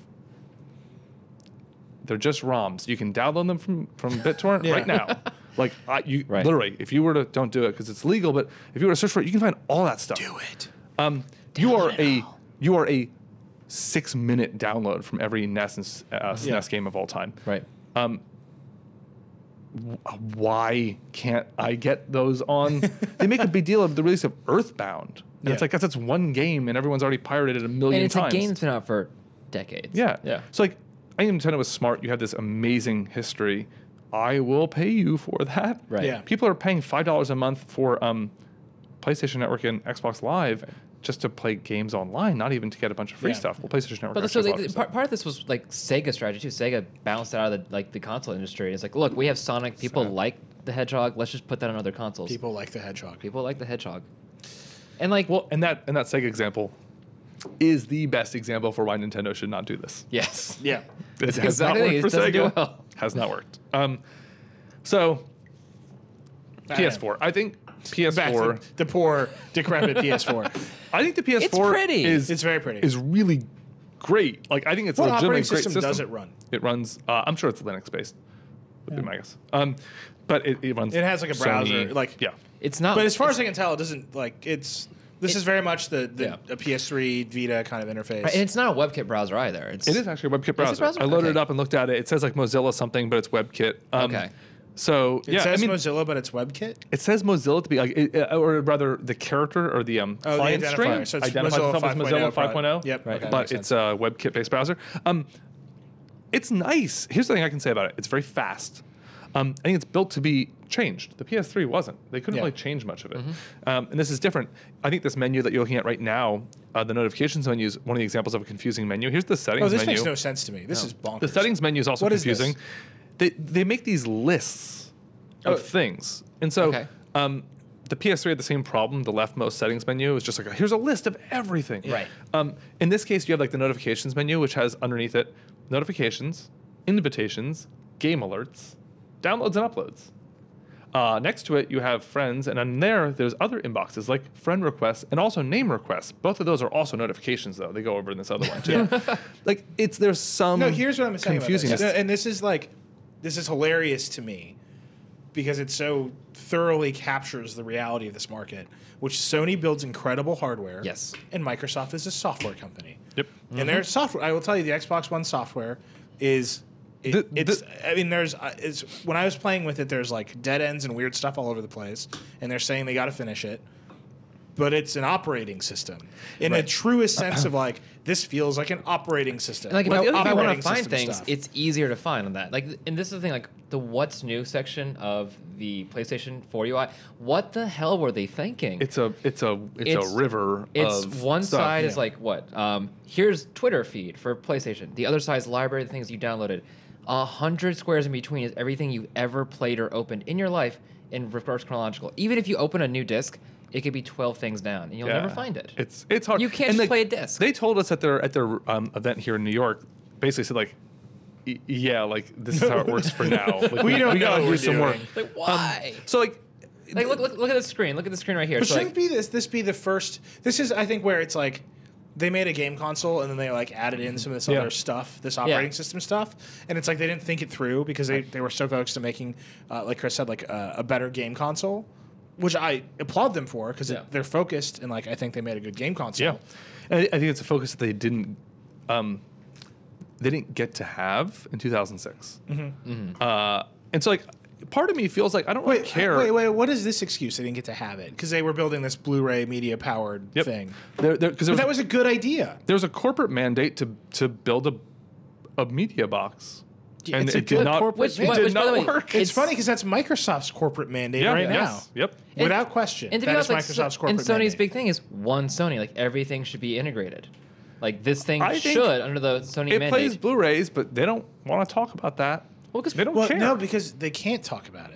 They're just ROMs. You can download them from BitTorrent Yeah. right now. Like Right. literally, if you were to don't do it because it's legal, but if you were to search for it, you can find all that stuff. Do it. You are a 6-minute download from every NES and SNES game of all time. Right. Why can't I get those on? They make a big deal of the release of Earthbound. And it's like that's one game, and everyone's already pirated it a million And it's times. a game that's been out for decades. Yeah. Yeah. So like, I think Nintendo was smart. You have this amazing history. I will pay you for that. Right. Yeah. People are paying $5 a month for PlayStation Network and Xbox Live just to play games online, not even to get a bunch of free Yeah. stuff. Well, PlayStation Network. But so actually has a lot of free part of this was like Sega's strategy too. Sega bounced out of the console industry. It's like, look, we have Sonic. People like the Hedgehog. Let's just put that on other consoles. People like the Hedgehog. People like the Hedgehog. And like, stuff. And that Sega example is the best example for why Nintendo should not do this. yes. Yeah. It has Exactly. not worked It for doesn't do Sega. well. Has not worked. So PS4. I think PS4. Back to the poor, decrepit PS4. I think the PS4 It's pretty. It's very pretty. is really great. Like I think it's What a legitimately operating great system does it run? It runs. I'm sure it's Linux based. Would be my guess. But it runs. It has like a browser. Sony- Like yeah. It's not. But as far as I can tell, it doesn't like it's. This is very much the Yeah. a PS3 Vita kind of interface. Right, and it's not a WebKit browser either. It's It is actually a WebKit browser. browser? I loaded Okay. it up and looked at it. It says like Mozilla something, but it's WebKit. Okay. So It yeah, says I mean, Mozilla, but it's WebKit. it says Mozilla to be like, or rather, the character or the client identifier. string So it's identifies Mozilla itself as Mozilla 5.0. Yep. Right. Okay, that But makes it's sense. a WebKit-based browser. It's nice. Here's the thing I can say about it. It's very fast. I think it's built to be changed. The PS3 wasn't. They couldn't Yeah. really change much of it. And this is different. I think this menu that you're looking at right now, the notifications menu is one of the examples of a confusing menu. Here's the settings Oh, this menu. makes no sense to me. This is bonkers. The settings menu is also What is this? confusing. They make these lists of things. And so Okay. the PS3 had the same problem. The leftmost settings menu is just like, here's a list of everything. Right. In this case, you have like the notifications menu, which has underneath it notifications, invitations, game alerts, downloads and uploads. Next to it, you have friends, and on there's other inboxes like friend requests and also name requests. Both of those are also notifications, though. They go over in this other one too. Like there's some No, here's what I'm saying about confusiness. this. And this is hilarious to me because it so thoroughly captures the reality of this market, which Sony builds incredible hardware. Yes. And Microsoft is a software company. Yep. And their software, I will tell you, the Xbox One software is I mean, there's when I was playing with it, there's like dead ends and weird stuff all over the place, and they're saying they got to finish it. But it's an operating system in the truest sense of like this feels like an operating system. Like if I want to find things, stuff. it's easier to find on that. Like, and this is the thing. Like the what's new section of the PlayStation 4 UI. What the hell were they thinking? It's a river. It's of one stuff. side is like what? Here's Twitter feed for PlayStation. The other side is library of things you downloaded. 100 squares in between is everything you've ever played or opened in your life in reverse chronological. Even if you open a new disc, it could be 12 things down, and you'll never find it. It's hard. You can't just play a disc. They told us at their event here in New York, basically said like, yeah, like this is how it works for now. Like, we don't know gotta what we're do some more. doing. Like why? So like look at the screen. Look at the screen right here. But So, shouldn't this be the first? This is, I think, where it's like they made a game console and then they like added in some of this other stuff, this operating system stuff, and it's like they didn't think it through because they were so focused on making, like Chris said, like a better game console, which I applaud them for because they're focused and like I think they made a good game console. Yeah, and I think it's a focus that they didn't get to have in 2006. And so like part of me feels like I don't really care. Wait, what is this excuse? They didn't get to have it because they were building this Blu-ray media powered thing. But that was a good idea. There was a corporate mandate to build a media box. And it's a it did good not, corporate it did not work. It's funny because that's Microsoft's corporate mandate right now. Yep. Without question. And to be honest, like, Microsoft's corporate and Sony's mandate. big thing is one Sony. Like everything should be integrated. Like this thing I think should under the Sony It mandate. plays Blu-rays, but they don't want to talk about that. Well, because they don't care. No, because they can't talk about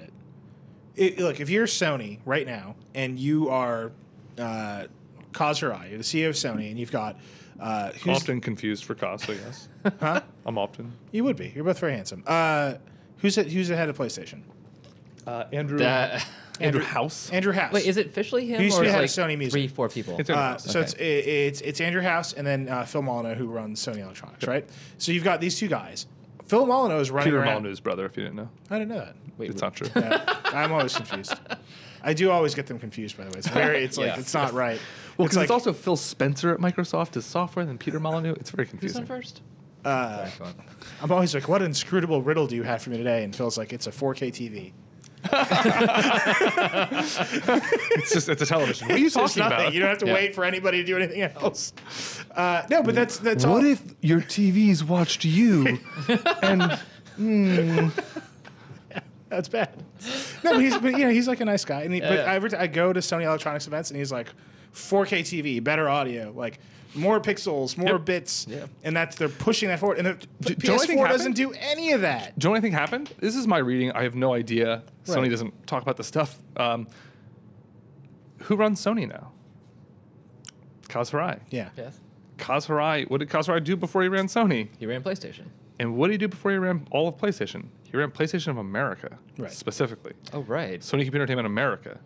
it. Look, if you're Sony right now and you are Kaz Hirai, you're the CEO of Sony, and you've got Often confused for Kaz, I guess. Huh? I'm often. You would be. You're both very handsome. Who's the head of PlayStation? Andrew House. Andrew House. Wait, is it officially him? He used or to be is head like of Sony Music. 3-4 people? It's Andrew House. So it's Andrew House and then Phil Molyneux who runs Sony Electronics, right? So you've got these two guys. Phil Molyneux is running Peter around. Molyneux's brother, if you didn't know. I didn't know that. It's not true. Yeah, I'm always confused. I do always get them confused, by the way. It's very. It's like it's not right. Well, because like, it's also Phil Spencer at Microsoft does software, then Peter Molyneux. It's very Who's confusing. on first? I'm always like, what inscrutable riddle do you have for me today? And Phil's like, it's a 4K TV. It's a television. What are you talking about? You don't have to wait for anybody to do anything else. No, but that's all. What if your TVs watched you and That's bad. No, but he's like a nice guy. And but I go to Sony Electronics events and he's like, 4K TV, better audio, like more pixels, more bits, and they're pushing that forward. And the PS4 doesn't do any of that. Do you know anything happened? This is my reading. I have no idea. Right. Sony doesn't talk about this stuff. Who runs Sony now? Kaz Hirai. Yeah. Yes. Kaz Hirai. What did Kaz Hirai do before he ran Sony? He ran PlayStation. And what did he do before he ran all of PlayStation? He ran PlayStation of America, specifically. Oh, right. Sony Computer Entertainment America.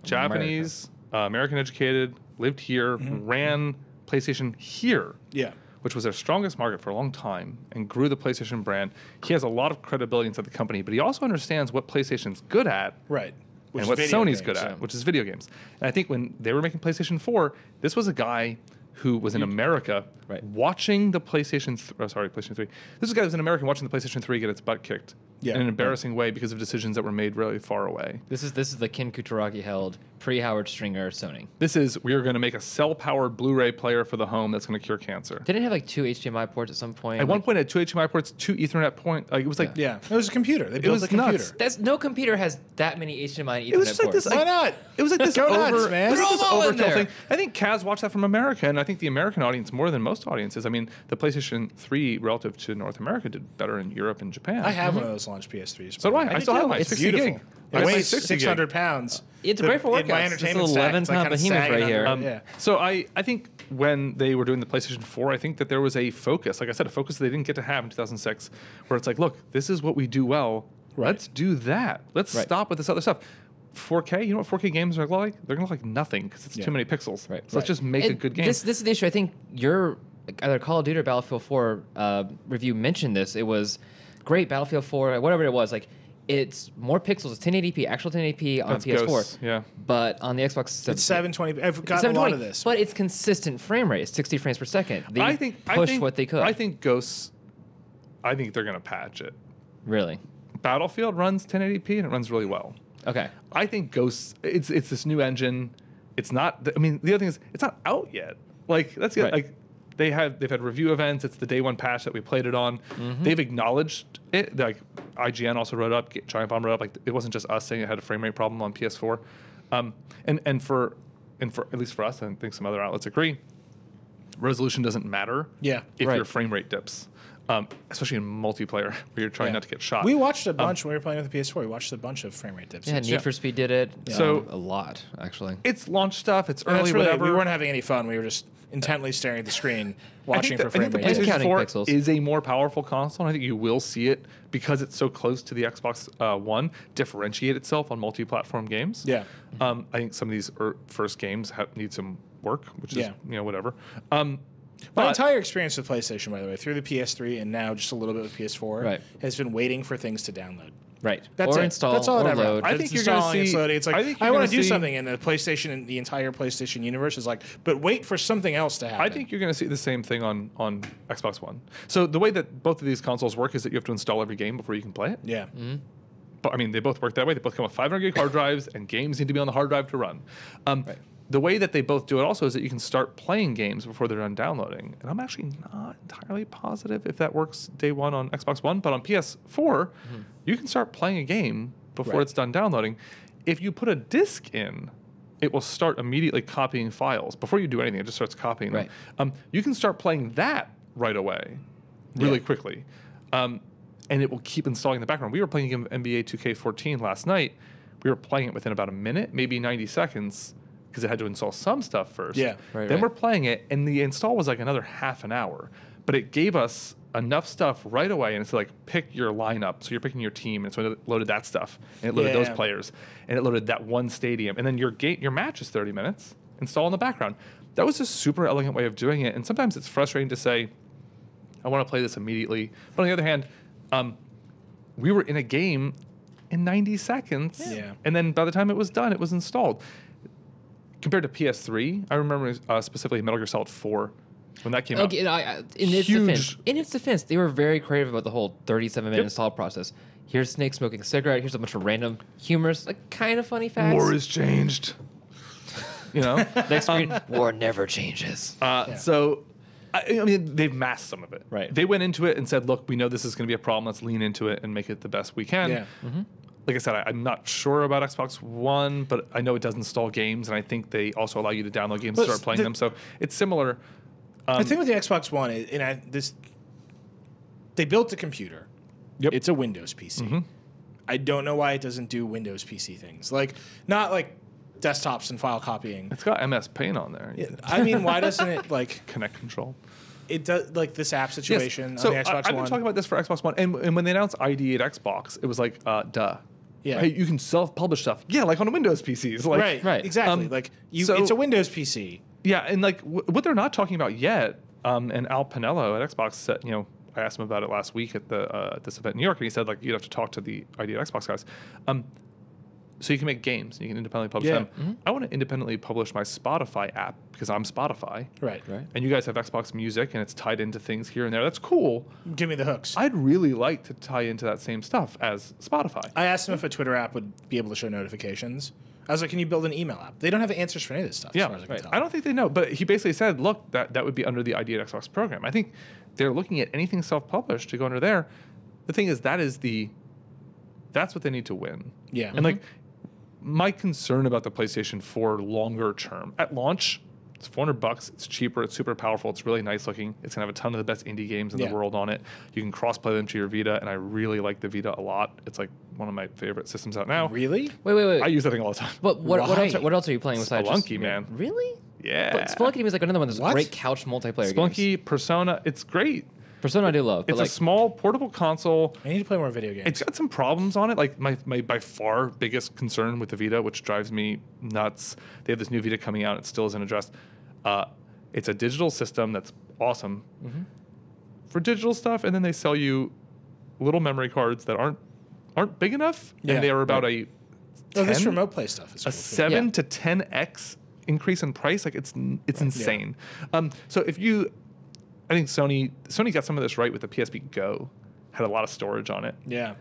Japanese, American educated, lived here, ran PlayStation here. Yeah. Which was their strongest market for a long time and grew the PlayStation brand. He has a lot of credibility inside the company, but he also understands what PlayStation's good at. Right. And what Sony's good at, which is video games. And I think when they were making PlayStation 4, this was a guy who was in America watching the PlayStation 3. This is a guy who was in America watching the PlayStation 3 get its butt kicked in an embarrassing way because of decisions that were made really far away. This is the Ken Kutaragi held pre-Howard Stringer Sony. This is, we are going to make a cell-powered Blu-ray player for the home that's going to cure cancer. Didn't it have like 2 HDMI ports at some point? At one point, it had 2 HDMI ports, 2 Ethernet points. Like it was like it was a computer. They built a computer. Nuts. No computer has that many HDMI and Ethernet It was just like ports. this. Why not? It was like this Go nuts, man. It was like this Throw 'em all in overkill there. thing. I think Kaz watched that from America, and I think the American audience more than most audiences. I mean, the PlayStation 3 relative to North America did better in Europe and Japan. I have one of those launch PS3s. So do I. I still have mine. It's 60 beautiful. gig. It It's weighs 60 gig. 600 pounds. It's great for In my workouts. entertainment This stack, little it's like 11-pound kinda behemoth sagging right on- here. yeah. So I think when they were doing the PlayStation 4, I think that there was a focus, like I said, a focus that they didn't get to have in 2006, where it's like, look, this is what we do well. Right. Let's do that. Let's stop with this other stuff. 4K, you know what 4K games are like? They're going to look like nothing because it's too many pixels. Right. So let's just make a good game. This is the issue. I think your either Call of Duty or Battlefield 4 review mentioned this. It was great, Battlefield 4, whatever it was. Like, it's more pixels. It's 1080p, actual 1080p on That's PS4. Ghosts, yeah. But on the Xbox, It's 720. I've got a lot of this. But it's consistent frame rate, 60 frames per second. They I think pushed what they could. I think Ghosts I think they're going to patch it. Really? Battlefield runs 1080p and it runs really well. Okay. I think Ghosts, it's this new engine. It's not, I mean, the other thing is, it's not out yet. Like, that's Right. like, they've had review events. It's the day one patch that we played it on. They've acknowledged it. Like, IGN also wrote up, Giant Bomb wrote up, like, it wasn't just us saying it had a frame rate problem on PS4. And for at least for us, I think some other outlets agree, resolution doesn't matter if your frame rate dips. Especially in multiplayer where you're trying not to get shot. We watched a bunch when we were playing with the PS4. We watched a bunch of frame rate dips. Yeah, Need for Speed did it. So a lot, actually. It's launch stuff. It's And early, really, whatever. we weren't having any fun. We were just intently staring at the screen, watching for frame I think rate the dips. And counting PlayStation 4 pixels. is a more powerful console. And I think you will see it because it's so close to the Xbox One differentiate itself on multi-platform games. Yeah. I think some of these first games need some work, which is whatever. My entire experience with PlayStation, by the way, through the PS3 and now just a little bit with PS4, has been waiting for things to download. Right. That's or it. install That's all or it ever. load. I think you're going to see. It's loading. It's like I want want to do something, and the PlayStation and the entire PlayStation universe is like, but wait for something else to happen. I think you're going to see the same thing on Xbox One. So the way that both of these consoles work is that you have to install every game before you can play it. Yeah. But I mean, they both work that way. They both come with 500 gig hard drives, and games need to be on the hard drive to run. The way that they both do it also is that you can start playing games before they're done downloading. And I'm actually not entirely positive if that works day one on Xbox One, but on PS4, you can start playing a game before it's done downloading. If you put a disc in, it will start immediately copying files. Before you do anything, it just starts copying them. You can start playing that right away, really quickly. And it will keep installing in the background. We were playing a game of NBA 2K14 last night. We were playing it within about a minute, maybe 90 seconds, because it had to install some stuff first. Then we're playing it, and the install was like another half an hour. But it gave us enough stuff right away, and it's like pick your lineup. So you're picking your team, and so it loaded that stuff, and it loaded those players, and it loaded that one stadium, and then your match is 30 minutes. Install in the background. That was a super elegant way of doing it, and sometimes it's frustrating to say, I want to play this immediately. But on the other hand, we were in a game in 90 seconds, and then by the time it was done, it was installed. Compared to PS3, I remember specifically Metal Gear Solid 4 when that came out. In its defense, they were very creative about the whole 37-minute install process. Here's Snake smoking a cigarette. Here's a bunch of random humorous, like kind of funny facts. War has changed. You know, next screen, war never changes. So, I mean, they've masked some of it. Right. They went into it and said, "Look, we know this is going to be a problem. Let's lean into it and make it the best we can." Yeah. Like I said, I'm not sure about Xbox One, but I know it does install games, and I think they also allow you to download games and start playing them. So it's similar. The thing with the Xbox One is, they built the computer. It's a Windows PC. I don't know why it doesn't do Windows PC things. Like, not like desktops and file copying. It's got MS Paint on there. I mean, why doesn't it, like... Connect Control. It does, like, this app situation so on the Xbox One. I've been talking about this for Xbox One, and when they announced ID at Xbox, it was like, duh. Yeah. Right? You can self-publish stuff. Yeah, like on Windows PCs. Like, right. Exactly. It's a Windows PC. Yeah, and like what they're not talking about yet, and Al Pinello at Xbox said, I asked him about it last week at this event in New York, and he said, like, you'd have to talk to the ID at Xbox guys. So you can make games, and you can independently publish them. I want to independently publish my Spotify app because I'm Spotify. Right. And you guys have Xbox Music, and it's tied into things here and there. That's cool. Give me the hooks. I'd really like to tie into that same stuff as Spotify. I asked him if a Twitter app would be able to show notifications. I was like, can you build an email app? They don't have answers for any of this stuff, as far as I can tell. I don't think they know, but he basically said, look, that would be under the ID at Xbox program. I think they're looking at anything self-published to go under there. The thing is, that's what they need to win. Yeah. And like, my concern about the PlayStation 4 longer term, at launch, it's $400. It's cheaper. It's super powerful. It's really nice looking. It's gonna have a ton of the best indie games in the world on it. You can cross-play them to your Vita, and I really like the Vita a lot. It's like one of my favorite systems out now. Really? Wait. I use that thing all the time. But what else are you playing besides Spelunky, man. Really? Yeah. But Spelunky is like another one of those great couch multiplayer games. Spelunky, Persona, it's great. Persona I do love. It's a small portable console. I need to play more video games. It's got some problems on it. Like my by far biggest concern with the Vita, which drives me nuts. They have this new Vita coming out. It still isn't addressed. It's a digital system that's awesome for digital stuff, and then they sell you little memory cards that aren't big enough, and they are about a 10, this remote play stuff is cool 7 to 10x increase in price. Like it's insane. So if you I think Sony got some of this right with the PSP Go. had a lot of storage on it. Yeah.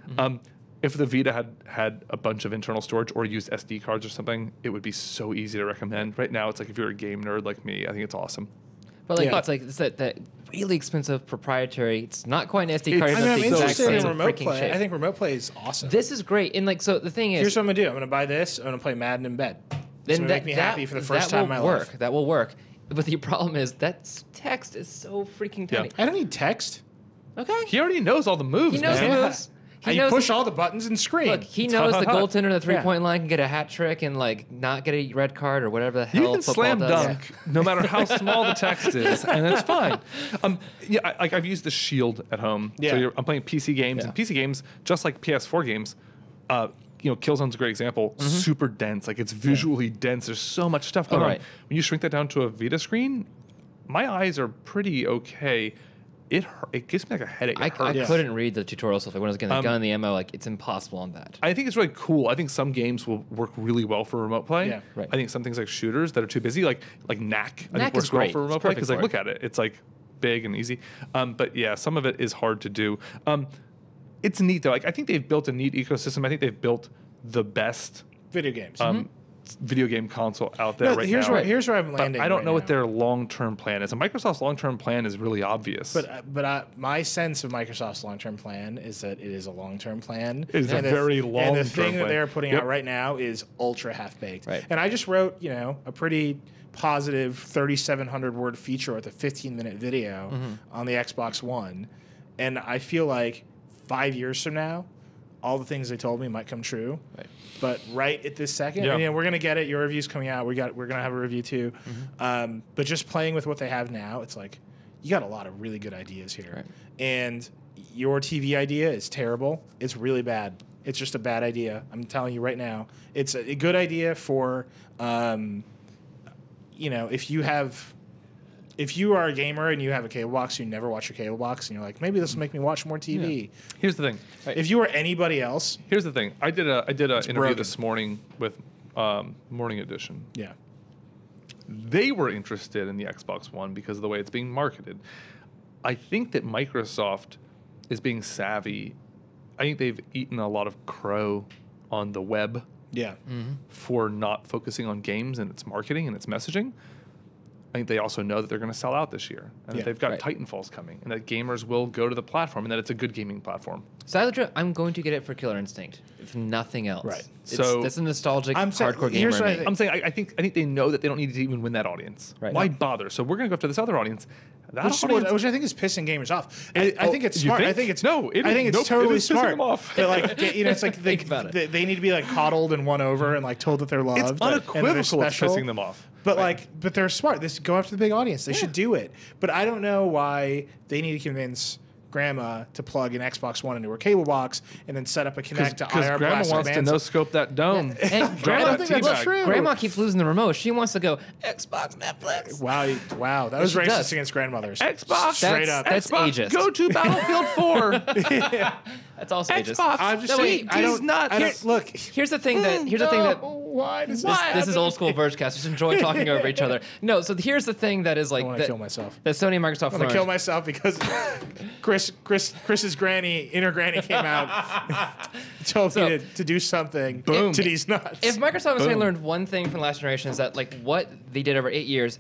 If the Vita had a bunch of internal storage or used SD cards or something, it would be so easy to recommend. Right now, it's like if you're a game nerd like me, I think it's awesome. But like, Yeah. it's that really expensive proprietary. It's not quite an SD card. I mean, I'm it's the exact interested in same remote freaking play. shape. I think remote play is awesome. This is great. And like, so the thing is, Here's what I'm gonna do. I'm gonna buy this. I'm gonna play Madden in bed. It's gonna make me happy for the first time in my life. That will work. But the problem is that text is so freaking tiny. I don't need text. Okay. He already knows all the moves, He knows man. the moves. He You knows push all the buttons and scream. Look, he knows the goaltender in the three-point line can get a hat trick and like not get a red card or whatever the hell You can football slam does. dunk no matter how small the text is, and it's fine. I've used the Shield at home. Yeah. So I'm playing PC games, and PC games, just like PS4 games, Killzone's a great example. Super dense, like it's visually dense. There's so much stuff going on. Right. When you shrink that down to a Vita screen, my eyes are pretty okay. It gives me like a headache. I It hurts. couldn't read the tutorial stuff. Like when I was getting the gun and the ammo, like it's impossible on that. I think it's really cool. I think some games will work really well for remote play. Yeah. Right. I think some things like shooters that are too busy, like Knack, I Knack think works is well great. for remote It's play perfect because like for look at it, it's like big and easy. But yeah, some of it is hard to do. It's neat though. Like I think they've built a neat ecosystem. I think they've built the best Video games. video game console out there right here's now. here's where I'm But landing. I don't right know now. what their long-term plan is. And Microsoft's long-term plan is really obvious. But my sense of Microsoft's long-term plan is that it is a long-term plan. It is a And very And the long-term thing that plan. they're putting Yep. out right now is ultra half-baked. Right. And I just wrote, a pretty positive 3,700 word feature with a 15-minute video on the Xbox One, and I feel like 5 years from now, all the things they told me might come true. Right. But right at this second, Yeah. we're gonna get it. Your review's coming out. We're gonna have a review too. But just playing with what they have now, it's like you got a lot of really good ideas here. Right. And your TV idea is terrible. It's really bad. It's just a bad idea. I'm telling you right now. It's a good idea for, if you are a gamer and you have a cable box, you never watch your cable box, and you're like, maybe this will make me watch more TV. Here's the thing. If you are anybody else, Here's the thing. I did a interview broken. this morning with Morning Edition. yeah. They were interested in the Xbox One because of the way it's being marketed. I think that Microsoft is being savvy. I think they've eaten a lot of crow on the web Yeah. for not focusing on games and its marketing and its messaging. I think they also know that they're going to sell out this year, and Yeah, that they've got right. Titanfalls coming, and that gamers will go to the platform, and that it's a good gaming platform. So I'm going to get it for Killer Instinct, if nothing else. Right. So- that's a nostalgic I'm saying- hardcore gamer. here's what I in me. think. I'm saying I think they know that they don't need to even win that audience. Right. Why No. bother? So we're going to go after this other audience. That Which audience I think is pissing gamers off. I think it's you smart. I think? think it's No, it I is- think it's nope, it totally is pissing smart. them off. But like, it's like Think about it. they need to be like coddled and won over and like told that they're loved. It's and that they're unequivocal it's special. pissing them off. But but they're smart. This go after the big audience. They should do it. But I don't know why they need to convince Grandma to plug an Xbox One into her cable box and then set up a Kinect to Because IR Grandma blast wants to commands. no scope that dome. And I Grandma, don't think that's teabag. true. Grandma keeps losing the remote. She wants to go Xbox, Netflix. Wow, that was she racist does. against grandmothers. Xbox, Straight up. That's Xbox, ageist. go to Battlefield 4. That's also ageist. Xbox. I'm just No, saying. wait, I he's don't. not- I here- don't look. Here's the thing that Why does this is old school Vergecast. Just enjoy talking over each other. No, so here's the thing that is like I want to kill myself. that Sony and Microsoft I'm gonna learned. kill myself because Chris's inner granny came out, told me to do something Boom. to these nuts. If Microsoft and Sony Boom. learned one thing from the last generation is that like what they did over 8 years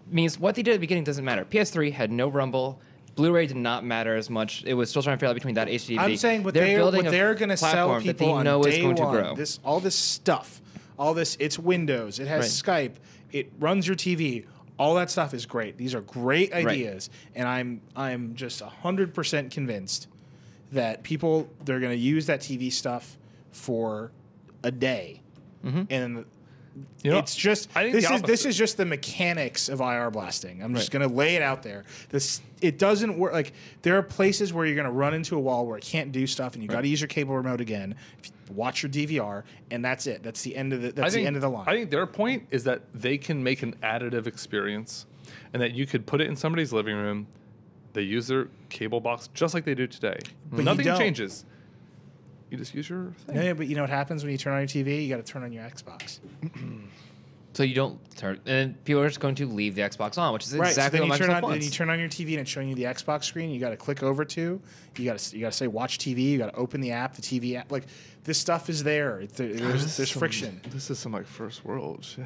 means what they did at the beginning doesn't matter. PS3 had no rumble. Blu-ray did not matter as much. It was still trying to figure out between that HD. I'm saying what they're going to sell people on know is day going one, to grow. all this stuff, it's Windows, it has Skype, it runs your TV. All that stuff is great. These are great ideas, and I'm just 100% convinced that they're going to use that TV stuff for a day, and it's just I think this the is opposite. just the mechanics of IR blasting. I'm just going to lay it out there. It doesn't work. Like there are places where you're going to run into a wall where it can't do stuff, and you got to use your cable remote again. Watch your DVR, and that's it. That's the end of the end of the line. I think their point is that they can make an additive experience, and that you could put it in somebody's living room. They use their cable box just like they do today. But you Nothing don't. changes. You just use your thing. Yeah, but you know what happens when you turn on your TV? You got to turn on your Xbox. So you don't turn, and people are just going to leave the Xbox on, which is Right. exactly So what then Microsoft wants. then you turn on your TV and it's showing you the Xbox screen. You got to click over to. You got to say watch TV. You got to open the app, the TV app. Like this stuff is there. There's friction. This is some like first world shit.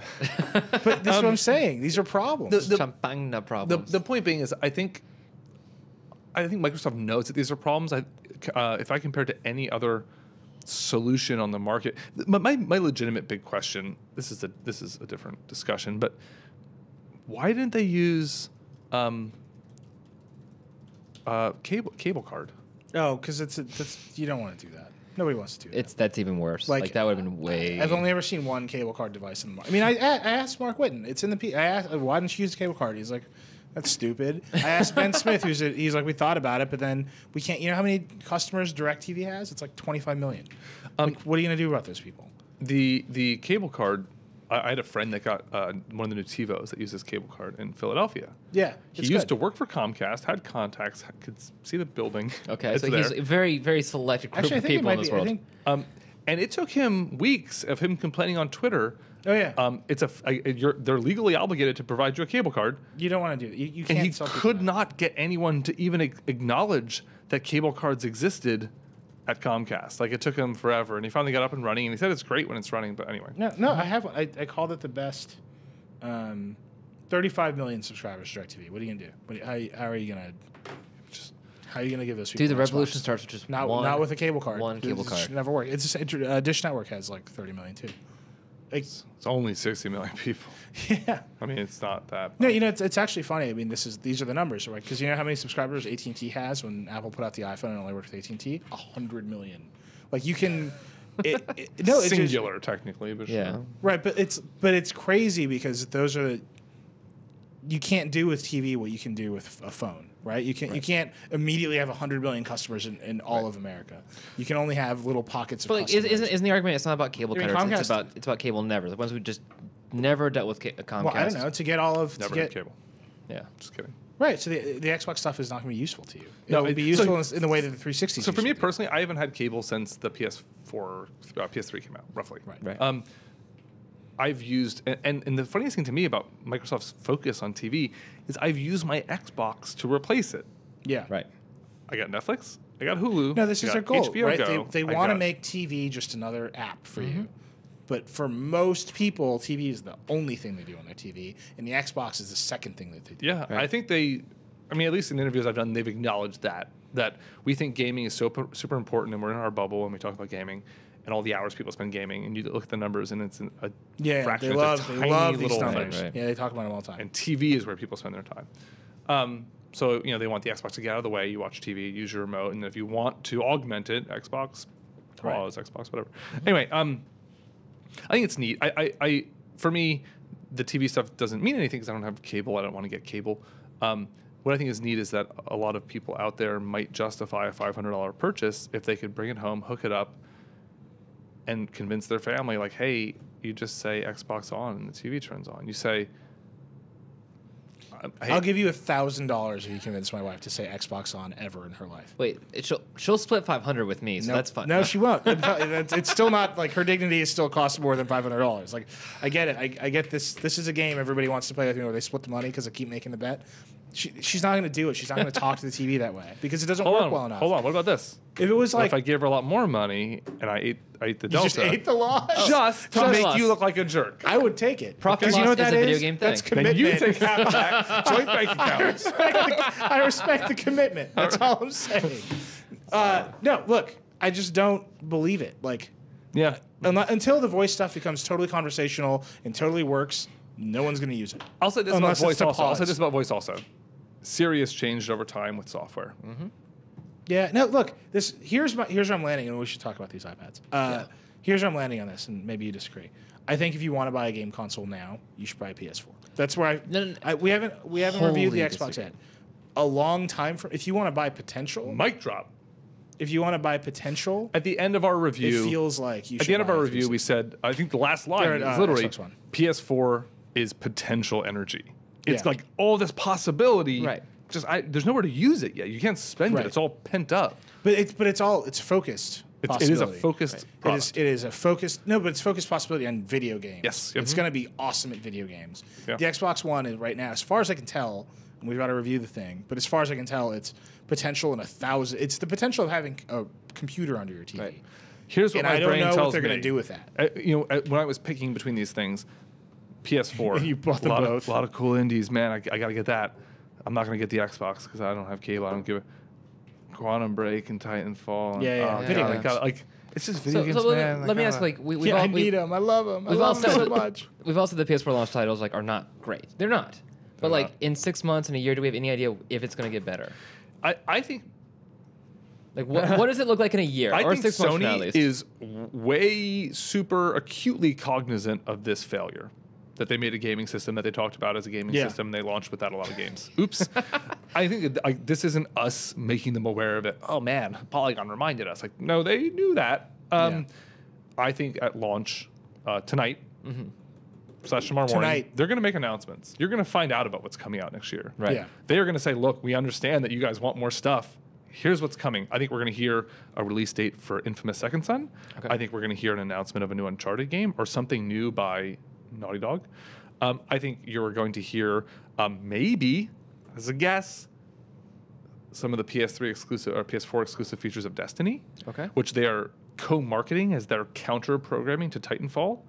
But this is what I'm saying. These are problems. Champagne problems. The point being is, I think Microsoft knows that these are problems. If I compare to any other solution on the market, my legitimate big question. This is a different discussion, but why didn't they use cable card? Oh, because you don't want to do that. Nobody wants to do that. That's even worse. Like that would have been way. I've only ever seen one cable card device in the market. I mean, I asked Mark Whitten. It's in the I asked, why didn't you use the cable card? He's like, that's stupid. I asked Ben Smith, he's like, we thought about it, but then we can't. You know how many customers DirecTV has? It's like 25 million. Like, what are you gonna do about those people? The cable card. I had a friend that got one of the new TiVos that uses cable card in Philadelphia. Yeah, he used to work for Comcast, had contacts, could see the building. Okay, so he's a very, very selected group of people in this world. And it took him weeks of him complaining on Twitter. Oh yeah, they're legally obligated to provide you a cable card. You don't want to do that. You can't. And he could not get anyone to even acknowledge that cable cards existed at Comcast. Like, it took him forever, and he finally got up and running, and he said it's great when it's running, but anyway. No, I have one. I called it the best. 35 million subscribers to DirecTV. What are you gonna do? How are you gonna give those people? Dude, the revolution starts with just not with a cable card. One cable card. Should never work. It's just, Dish Network has like 30 million too. Like, it's only 60 million people. Yeah. I mean, it's not that. No, it's actually funny. I mean, these are the numbers, right? Because you know how many subscribers AT&T has when Apple put out the iPhone and only worked with AT&T? 100 million. Like, you can. Singular, technically, but yeah. sure. Right, but it's crazy because those are. You can't do with TV what you can do with a phone, right? You can't immediately have 100 million customers in all of America. You can only have little pockets of customers. Isn't the argument it's not about cable cutters? It's about cable never. The ones who just never dealt with Comcast. Well, I don't know. To get all of never had cable. Yeah, just kidding. Right, so the Xbox stuff is not going to be useful to you. No, it would be useful in the way that the 360. So for me personally, I haven't had cable since the PS4, PS3 came out, roughly. Right. I've used, and the funniest thing to me about Microsoft's focus on TV is I've used my Xbox to replace it. Yeah. Right. I got Netflix. I got Hulu. No, this is their goal, HBO right? Go, They want to make TV just another app for you. But for most people, TV is the only thing they do on their TV, and the Xbox is the second thing that they do. Yeah, right. I think at least in interviews I've done, they've acknowledged that we think gaming is super important, and we're in our bubble, and we talk about gaming and all the hours people spend gaming, and you look at the numbers, and it's a fraction. They love these little numbers. Right. Yeah, they talk about them all the time. And TV is where people spend their time. So they want the Xbox to get out of the way. You watch TV, use your remote, and if you want to augment it, Xbox, Xbox, whatever. Anyway, I think it's neat. For me, the TV stuff doesn't mean anything because I don't have cable. I don't want to get cable. What I think is neat is that a lot of people out there might justify a $500 purchase if they could bring it home, hook it up, and convince their family, like, hey, you just say Xbox on and the TV turns on. You say, I'll give you $1,000 if you convince my wife to say Xbox on ever in her life. Wait, she'll split 500 with me, so that's fine. No, she won't. It's still not like her dignity is still costs more than $500. Like, I get it. I get this. This is a game everybody wants to play with me where they split the money because I keep making the bet. She's not going to do it. She's not going to talk to the TV that way because it doesn't work well enough. Hold on. What about this? If it was like, if I gave her a lot more money and I ate the Delta, just ate the loss, just to make you look like a jerk, I would take it. Profit because you know what loss that is a is? video game thing. That's commitment. Then you take half of that joint bank accounts. I respect the commitment. That's all I'm saying. No, look, I just don't believe it. Like, Yeah. until the voice stuff becomes totally conversational and totally works, no one's going to use it. I'll say this Unless about it's voice a also. I'll say pause. this about voice also. Siri has changed over time with software. Yeah. No, look. Here's where I'm landing, and we should talk about these iPads. Here's where I'm landing on this, and maybe you disagree. I think if you want to buy a game console now, you should buy a PS4. That's where we haven't reviewed the Xbox yet. A long time from. If you want to buy potential, Mic drop. If you want to buy potential, At the end of our review, it feels like you. at should the end of buy our a review, we 360. said, I think the last line They're is at, literally Xbox One. PS4 is potential energy. It's Yeah. like all this possibility. Right. There's nowhere to use it yet. You can't spend Right. it. It's all pent up. But it's focused. possibility. It is a focused product. It is a focused. No, but it's focused possibility on video games. Yes. It's going to be awesome at video games. Yeah. The Xbox One is right now, as far as I can tell, and we've got to review the thing, but as far as I can tell, it's potential in 1,000. It's the potential of having a computer under your TV. Right. Here's what And my I don't brain know tells what they're me. going to do with that. When I was picking between these things, PS4. You bought them both. A lot of cool indies, man. I got to get that. I'm not going to get the Xbox because I don't have cable. I don't give a Quantum Break and Titanfall. And, Yeah. Video games. It's just video games, so man. let me ask, like, we've I all need them. I love them. I we've all love them said so much. we've all said the PS4 launch titles like are not great. They're not. But They're like not. in 6 months and a year, do we have any idea if it's going to get better? I think Like what does it look like in a year I or think 6 months from now, at Sony least? is way super acutely cognizant of this failure. That they made a gaming system that they talked about as a gaming system. And they launched without a lot of games. Oops. I think this isn't us making them aware of it. Oh, man, Polygon reminded us. Like, no, they knew that. I think at launch tonight, / tomorrow morning, they're going to make announcements. You're going to find out about what's coming out next year. Right. Yeah. They are going to say, look, we understand that you guys want more stuff. Here's what's coming. I think we're going to hear a release date for Infamous Second Son. Okay. I think we're going to hear an announcement of a new Uncharted game or something new by Naughty Dog. I think you're going to hear maybe, as a guess, some of the PS3 exclusive or PS4 exclusive features of Destiny, Okay. which they are co-marketing as their counter-programming to Titanfall.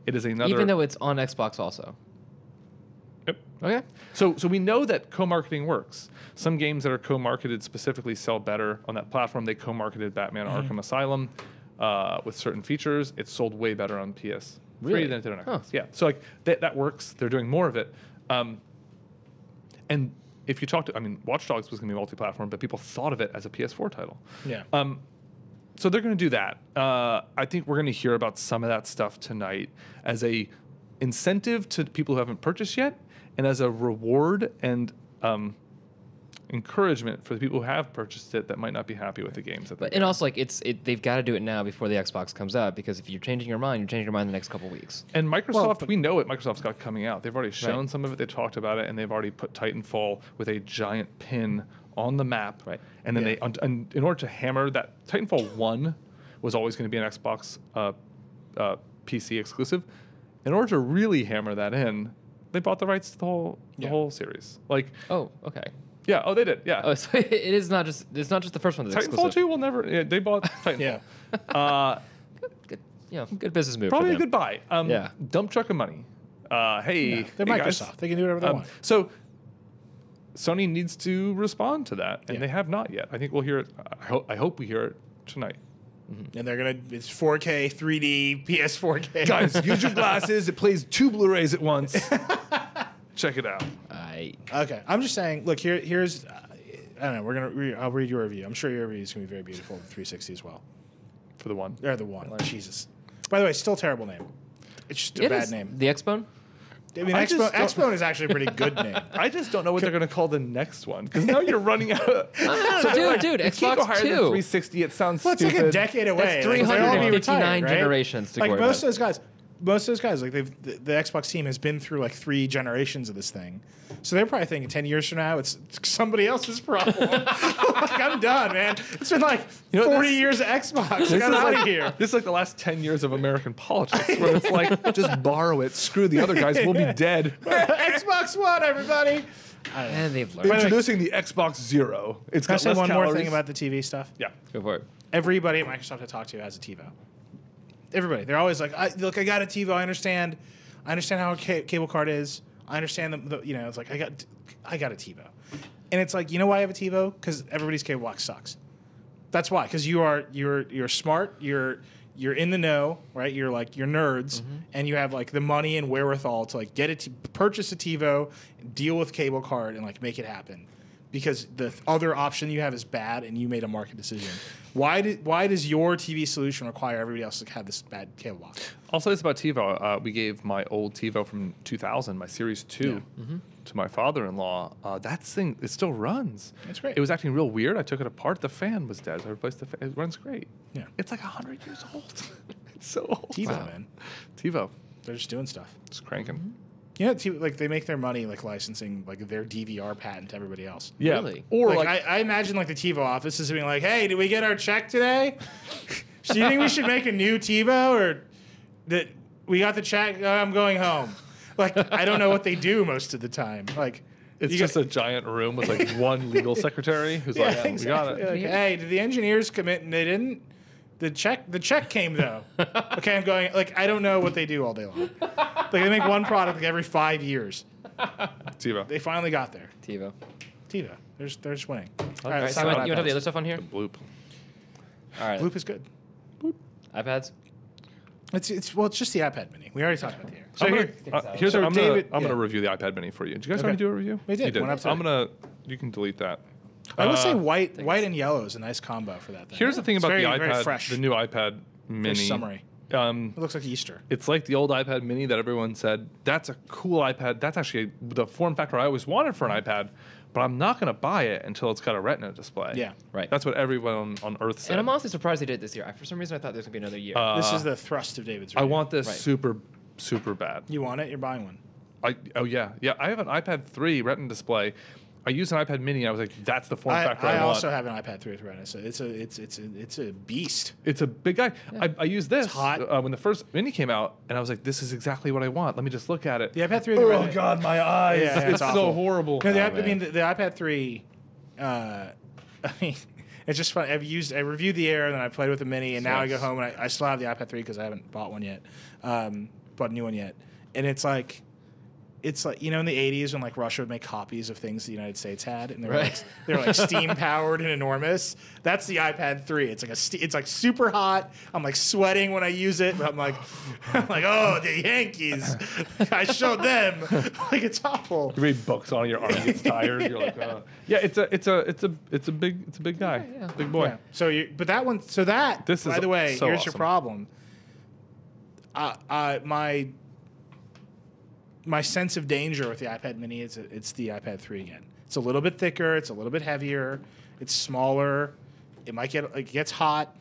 It is another... Even though it's on Xbox also. Yep. Okay. So we know that co-marketing works. Some games that are co-marketed specifically sell better on that platform. They co-marketed Batman Arkham Asylum with certain features. It sold way better on PS3 Really? than it did on Xbox. Huh. Yeah. So like that works. They're doing more of it. And if you talk to, Watch Dogs was going to be multi-platform, but people thought of it as a PS4 title. Yeah. So they're going to do that. I think we're going to hear about some of that stuff tonight as a incentive to people who haven't purchased yet, and as a reward and encouragement for the people who have purchased it that might not be happy with the games. That And also, like, they've got to do it now before the Xbox comes out, because if you're changing your mind, you're changing your mind in the next couple of weeks. And Microsoft, we know what Microsoft's got coming out. They've already shown some of it. They talked about it, and they've already put Titanfall with a giant pin on the map. Right. And then and in order to hammer that, Titanfall 1 was always going to be an Xbox PC exclusive. In order to really hammer that in, they bought the rights to the whole series. Like, Oh, okay. yeah, they did. Yeah. Oh, so it's not just the first one that's Titanfall exclusive. 2 will never. Yeah, they bought Titanfall. Good business move. Probably for a them. good buy. Dump truck of money. Hey, They're hey, Microsoft. guys. They can do whatever they want. So Sony needs to respond to that, and Yeah. they have not yet. I think we'll hear it. I hope we hear it tonight. And they're going to, it's 4K, 3D, PS4K. Guys, use your glasses. It plays 2 Blu-rays at once. Check it out. Okay. I'm just saying, look, here's, I don't know, I'll read your review. I'm sure your review is going to be very beautiful with 360 as well. For the one. Or the one. Jesus. By the way, still a terrible name. It's just a bad name. The Xbone? I mean, I just don't- Xbone is actually a pretty good name. I just don't know what they're going to call the next one, because now you're running out of... Dude, You can't go Xbox higher than 2. 360. It sounds Well, it's stupid. like a decade away. That's Like, they'll all be 359 retired, right? generations to like worry most about. of those guys, like the Xbox team has been through like 3 generations of this thing, so they're probably thinking 10 years from now it's somebody else's problem. Like, I'm done, man. It's been like 40 years of Xbox. Get out of here. This is like the last 10 years of American politics, where it's like, just borrow it. Screw the other guys. We'll be dead. Xbox One, everybody. And they've learned. Introducing the Xbox Zero. It's Can I got say less one more calories. thing about the TV stuff? Yeah. Go for it. Everybody at Microsoft I talk to has a TiVo. Everybody. They're always like, look, I got a TiVo. I understand how a cable card is. I understand it's like, I got a TiVo. And it's like, you know why I have a TiVo? Because everybody's cable box sucks. That's why. Because you're smart. You're in the know, right? You're nerds, and you have like the money and wherewithal to like purchase a TiVo, deal with cable card, and like make it happen. Because the other option you have is bad, and you made a market decision. Why does your TV solution require everybody else to have this bad cable box? I'll say this about TiVo. We gave my old TiVo from 2000, my Series 2, to my father-in-law. That thing, it still runs. That's great. It was acting real weird. I took it apart. The fan was dead. So I replaced the fan. It runs great. Yeah. It's like 100 years old. It's so old. TiVo, man. TiVo. They're just doing stuff. It's cranking. You know, like they make their money like licensing like their DVR patent to everybody else. Yeah. Really? Or Like I imagine like the TiVo office is being like, "Hey, did we get our check today?" Do you think we should make a new TiVo, or that we got the check? I'm going home. Like, I don't know what they do most of the time. Like, It's just a giant room with like one legal secretary who's like, yeah, we got it. Like, hey, did the engineers commit and they didn't? The check came though. Okay, I'm going. Like, I don't know what they do all day long. Like, they make one product like every 5 years. TiVo. They finally got there. TiVo. TiVo. They're just winning. All All right, let's Simon, talk you about want to have the iPads. other stuff on here? Bloop. All right. Bloop is good. iPads. It's just the iPad Mini. We already talked about the Air. So I'm here, here's so I'm David- gonna yeah. review the iPad Mini for you. Did you guys Okay. already do a review? We did. You did. Went up today. You can delete that. I would say white and yellow is a nice combo for that thing. Here's the thing It's about very, the very iPad, fresh. the new iPad Mini. Very summery. It looks like Easter. It's like the old iPad Mini that everyone said, that's a cool iPad. That's actually the form factor I always wanted for an iPad, but I'm not going to buy it until it's got a Retina display. Yeah. Right. That's what everyone on Earth said. And I'm honestly surprised they did it this year. For some reason, I thought there was gonna be another year. This is the thrust of David's I review. want this Right. super, super bad. You want it? You're buying one. Yeah. I have an iPad 3 Retina display. I used an iPad Mini. And I was like, that's the form factor I I want. also have an iPad 3 with Retina. So it's a beast. It's a big guy. I used this hot. when the first Mini came out, and I was like, this is exactly what I want. Let me just look at it. The iPad 3 with the Oh Retina. God, my eyes! Yeah, it's so awful. horrible. No, the man. iPad 3. I mean, it's just fun. I reviewed the Air, and then I played with the Mini, and now I go home and I still have the iPad 3 because I haven't bought one yet, bought a new one yet, and it's like in the 80s when like Russia would make copies of things the United States had, and they're like steam powered and enormous. That's the iPad 3. It's like it's like super hot. I'm like sweating when I use it, but I'm like, oh, the Yankees! I showed them. Like, it's awful. You read books on it, your arm gets tired. You're like, yeah, it's a big guy, big boy. Yeah. So but that one. So that. This by is the way, so here's awesome. your problem. My sense of danger with the iPad Mini is it's the iPad 3 again. It's a little bit thicker. It's a little bit heavier. It's smaller. It gets hot.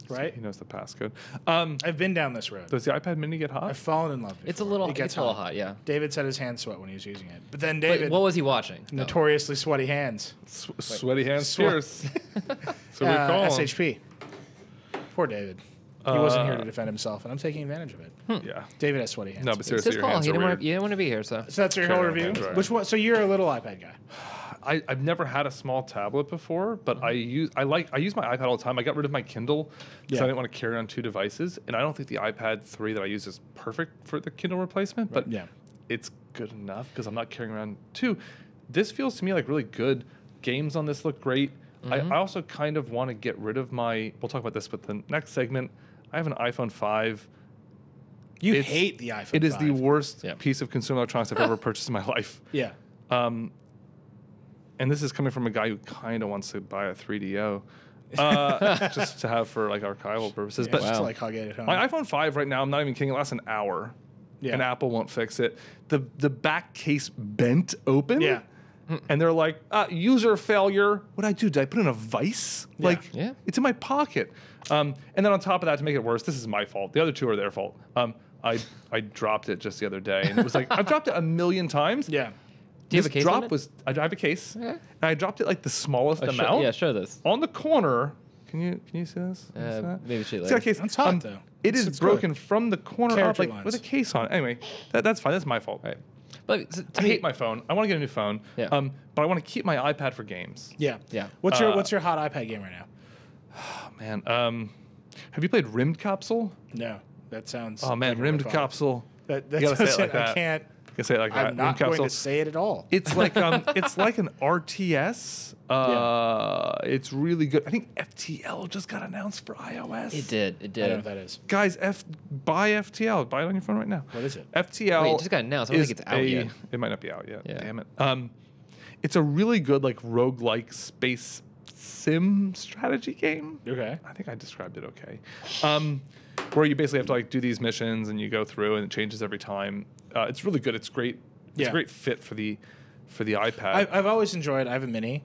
Right? He knows the passcode. I've been down this road. Does the iPad Mini get hot? I've fallen in love. It's a before. little. It gets It's a little hot. Yeah. David said his hands sweat when he was using it. But then But David, what was he watching? No. notoriously sweaty hands. Sweaty hands, Sweat. fierce. So we call him. SHP. Poor David. He wasn't here to defend himself, and I'm taking advantage of it. Yeah. David has sweaty hands. No, but It's seriously, his your call. hands You are didn't, weird. you didn't want to be here, so. So that's your whole Sure, review. that's right. Which one? So you're a little iPad guy. I've never had a small tablet before, but I use my iPad all the time. I got rid of my Kindle because Yeah. I didn't want to carry on two devices, and I don't think the iPad 3 that I use is perfect for the Kindle replacement, but Yeah. it's good enough because I'm not carrying around two. This feels to me like really good. Games on this look great. I also kind of want to get rid of my. We'll talk about this with the next segment. I have an iPhone 5. You It's- hate the iPhone. It is the 5. worst Yeah. piece of consumer electronics I've ever purchased in my life. Yeah. And this is coming from a guy who kind of wants to buy a 3DO just to have for like archival purposes. But just Wow. to like hug it at home. my iPhone 5 right now, I'm not even kidding, it lasts an hour. Yeah. And Apple won't fix it. The back case bent open. Yeah. And they're like, user failure. What did I do? Did I put in a vice? Yeah. Like, Yeah. it's in my pocket. And then on top of that, to make it worse, this is my fault. The other two are their fault. I dropped it just the other day, and it was like I've dropped it a million times. Yeah. Do you have This a case drop on it? was I have a case, Okay. and I dropped it like the smallest Oh, amount. yeah, show this. On the corner. Can you see this? Can you see that? Maybe shoot It's got a later. case. That's hot, though. It is It's broken from the corner up, Character like lines. with a case on it. Anyway, that's fine. That's my fault. Right. But to I me, hate my phone. I want to get a new phone. Yeah. But I want to keep my iPad for games. Yeah. Yeah. What's your hot iPad game right now? Oh, man. Have you played Rimmed Capsule? No. That sounds. Oh man, like a Rimmed ripoff. Capsule. That You gotta say it doesn't- like that. I can't. You can say it like that. I'm not Rimmed going Capsule. to say it at all. It's like it's like an RTS. It's really good. I think FTL just got announced for iOS. it did. It I did. don't know what that is. Guys, buy FTL. Buy it on your phone right now. What is it? FTL. Wait, it just got announced. I don't think it's out yet. It might not be out yet. Yeah. Damn it. It's a really good like roguelike space sim strategy game. Okay. I think I described it okay. Where you basically have to like do these missions and you go through and it changes every time. It's really good. It's great. It's Yeah. a great fit for the iPad. I've always enjoyed. I have a mini,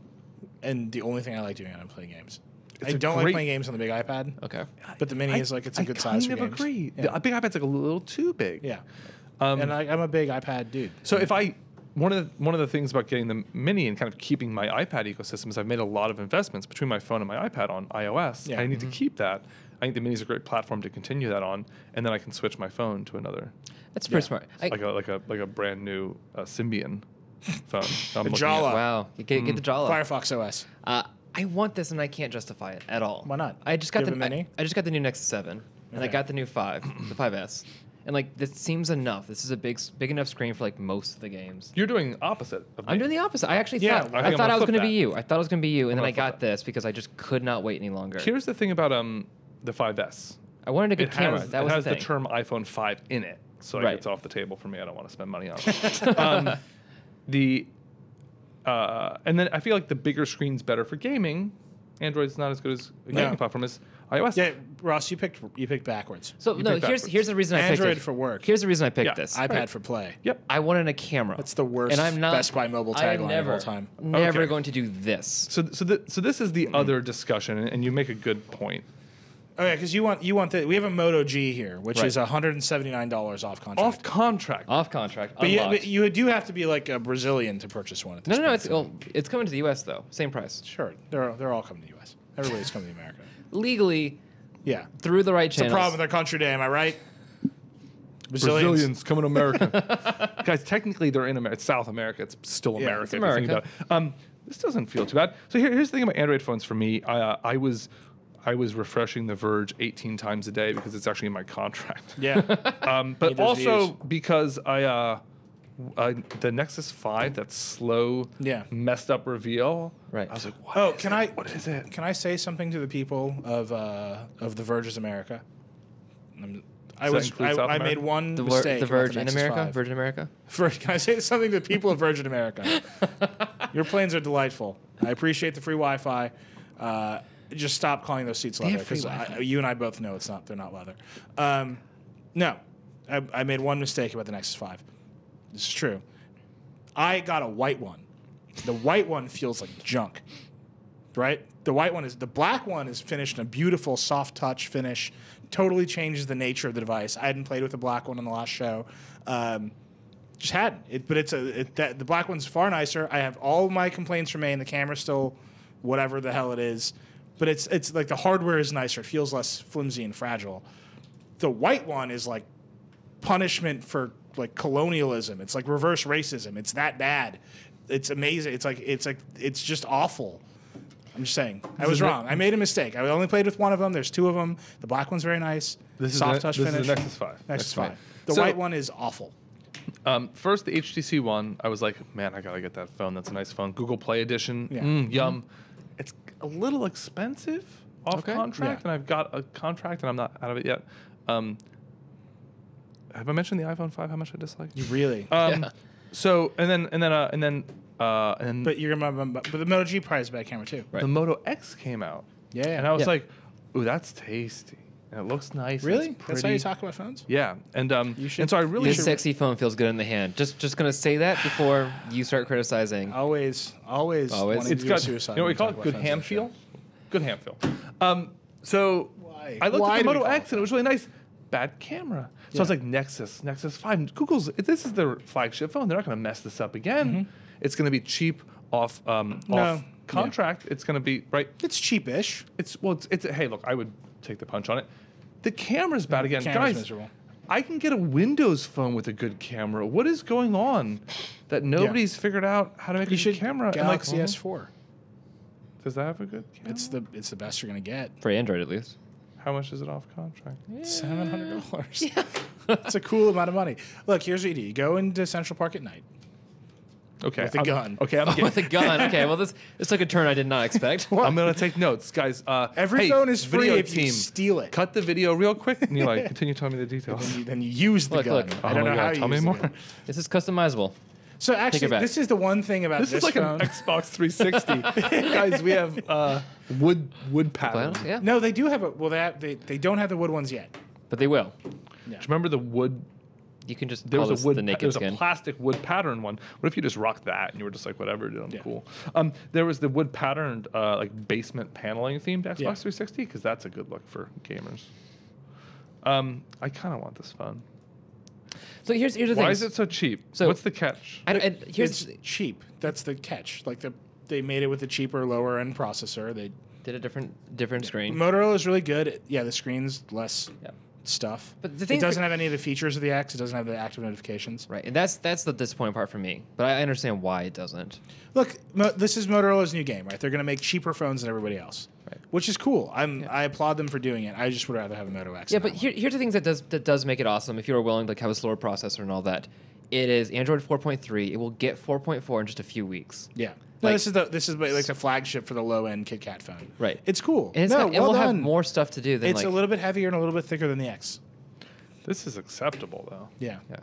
and the only thing I like doing on it is playing games. I a don't like great- playing games on the big iPad. Okay. But the mini is like it's a good size for I kind of games. agree. Yeah. The big iPad's like a little too big. Yeah. And I'm a big iPad dude. So if I one of the things about getting the Mini and kind of keeping my iPad ecosystem is I've made a lot of investments between my phone and my iPad on iOS. Yeah. And I need to keep that. I think the Mini is a great platform to continue that on, and then I can switch my phone to another, That's pretty smart. like a brand new Symbian phone. I'm The looking Jala. at. Wow, you get the Jala. Firefox OS. I want this and I can't justify it at all. Why not? I just got Do the you have a Mini? I just got the new Nexus 7 and I Okay. got the new 5, the 5S. And like this seems enough. This is a big enough screen for like most of the games. You're doing opposite. Of I'm me. doing the opposite. I actually Yeah, thought I think I I'm thought gonna I was flip going to be that. you. I thought it was going to be you, and I'm then I gonna got flip this because I just could not wait any longer. Here's the thing about the 5S. I wanted a good It camera. has, That it was has the the thing. term iPhone 5 in it, so Right. it's off the table for me. I don't want to spend money on it. And then I feel like the bigger screen's better for gaming. Android's not as good as a gaming platform as iOS. Yeah, Ross, you picked backwards. So You no, picked here's backwards. the reason I picked Android it. for work. Here's the reason I picked Yeah. this. iPad Right. for play. Yep. I wanted a camera. That's the worst and I'm not, Best Buy mobile I am tagline of never, all time. Never Okay. going to do this. So this is the other discussion, and you make a good point. Oh yeah, because you want we have a Moto G here, which Right. is $179 off contract. Off contract. Off contract. but Unlocked. you do have to be like a Brazilian to purchase one. At this No, point. it's coming to the U.S. though. Same price. Sure, they're all coming to the U.S. Everybody's coming to America. Legally, Yeah, through the right it's a channels. problem with our country today. Am I right? Brazilians coming to America. Guys, technically they're in America. It's South America. It's still Yeah, America. it's if you think America. about it. This doesn't feel too bad. So here's the thing about Android phones for me. I was refreshing the Verge 18 times a day because it's actually in my contract. Yeah, But those also views. because the Nexus 5, that slow, Yeah. messed up reveal. Right. I was like, what? Oh, is can it? I? What is it? Can I say something to the people of the Verge's America? I include South I made America? one The, mistake. the about Verge in Nexus America. 5. Virgin America. Can I say something to the people of Virgin America? Your planes are delightful. I appreciate the free Wi-Fi. Just stop calling those seats leather have free because you and I both know it's not. They're not leather. No, I made one mistake about the Nexus 5. This is true. I got a white one. The white one feels like junk, right? The black one is finished in a beautiful soft touch finish. Totally changes the nature of the device. I hadn't played with the black one on the last show. Just hadn't. The black one's far nicer. I have all my complaints remain. The camera's still whatever the hell it is, but it's like the hardware is nicer. It feels less flimsy and fragile. The white one is like punishment for like colonialism. It's like reverse racism. It's that bad. It's amazing. It's just awful. I'm just saying. I was wrong. I made a mistake. I only played with one of them. There's two of them. The black one's very nice. Soft touch finish. This is the Nexus 5. Nexus 5. The So- white one is awful. First, the HTC One, I was like, man, I gotta get that phone. That's a nice phone. Google Play Edition. Yeah. Yum. It's a little expensive off Okay. contract, Yeah. and I've got a contract, and I'm not out of it yet. Have I mentioned the iPhone 5? How much I dislike? You really. Yeah. So and then But you're but the Moto G probably is a bad camera too. Right. the Moto X came out, Yeah. and I was Yeah. like, ooh, that's tasty, and it looks nice. and Really? it's That's how you pretty. talk about phones? Yeah, and should- and so I really This should. sexy phone feels good in the hand. Just gonna say that before you start criticizing. Always. Always. wanting It's to do a got, suicide. you know what we when call talk it? about Good phones on ham the show. feel. Good ham feel. So Why? I looked Why at the do we Moto call it X and it was really nice. Bad camera. So I was Yeah. like, Nexus 5. Google's, this is their flagship phone. They're not going to mess this up again. It's going to be cheap off contract. It's going to be, right? It's cheapish. It's hey, look, I would take the punch on it. The camera's bad again. Camera's Guys, miserable. I can get a Windows phone with a good camera. What is going on that nobody's figured out how to make a good camera? Galaxy and S4. Does that have a good camera? It's the best you're gonna get. For Android, at least. How much is it off contract? $700. Yeah. That's a cool amount of money. Look, here's what you do: you go into Central Park at night Okay. with a gun. Okay, I'm With a gun. Okay, well, this took a turn I did not expect. I'm gonna take notes, guys. Every hey, phone is free video if you team, steal it. Cut the video real quick. Nilay, continue telling me the details. Then you use the Look, gun. look. I don't Oh my know God, how you tell me use the more. gun. This is customizable. So it actually, back. this is the one thing about This this is like phone. an Xbox 360. Guys, we have wood pattern. Well, yeah. No, they do have a. Well, they don't have the wood ones yet. But they will. Do you remember the wood? You can just There call was this a wood. the There naked was a skin. plastic wood pattern one. What if you just rocked that and you were just like, whatever, dude, I'm Yeah. cool. There was the wood patterned like basement paneling themed Xbox Yeah. 360 because that's a good look for gamers. I kind of want this phone. So here's the thing. Why is it so cheap? So- What's the catch? Here's It's cheap. That's the catch. Like they made it with a cheaper, lower end processor. They did a different screen. Motorola is really good. Yeah, the screen's less Yeah. stuff. But the thing it doesn't have any of the features of the X. It doesn't have the active notifications. Right, and that's the disappointing part for me. But I understand why it doesn't. Look, this is Motorola's new game, right? They're going to make cheaper phones than everybody else, Right. which is cool. I applaud them for doing it. I just would rather have a Moto X. Yeah, than but that one. here's the things that does make it awesome. If you are willing to have a slower processor and all that, it is Android 4.3. It will get 4.4 in just a few weeks. Yeah. No, Like- this is like the flagship for the low end KitKat phone. Right. It's cool. And no, we'll have done. more stuff to do than It's like a little bit heavier and a little bit thicker than the X. This is acceptable though. Yeah. Yeah.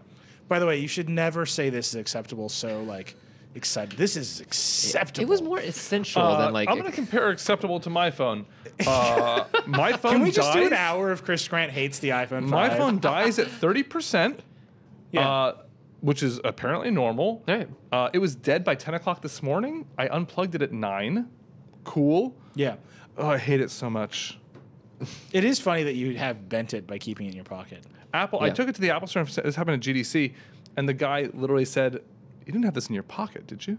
By the way, you should never say this is acceptable. So like excited. This is acceptable. It was more essential than like. I'm going to compare acceptable to my phone. My phone Can we just do an dies- hour of Chris Grant hates the iPhone 5? My phone dies at 30%, Yeah. which is apparently normal. Right. It was dead by 10 o'clock this morning. I unplugged it at 9. Cool. Yeah. Oh, I hate it so much. It is funny that you have bent it by keeping it in your pocket. Apple. I Yeah. took it to the Apple Store. This happened at GDC, and the guy literally said, "You didn't have this in your pocket, did you?"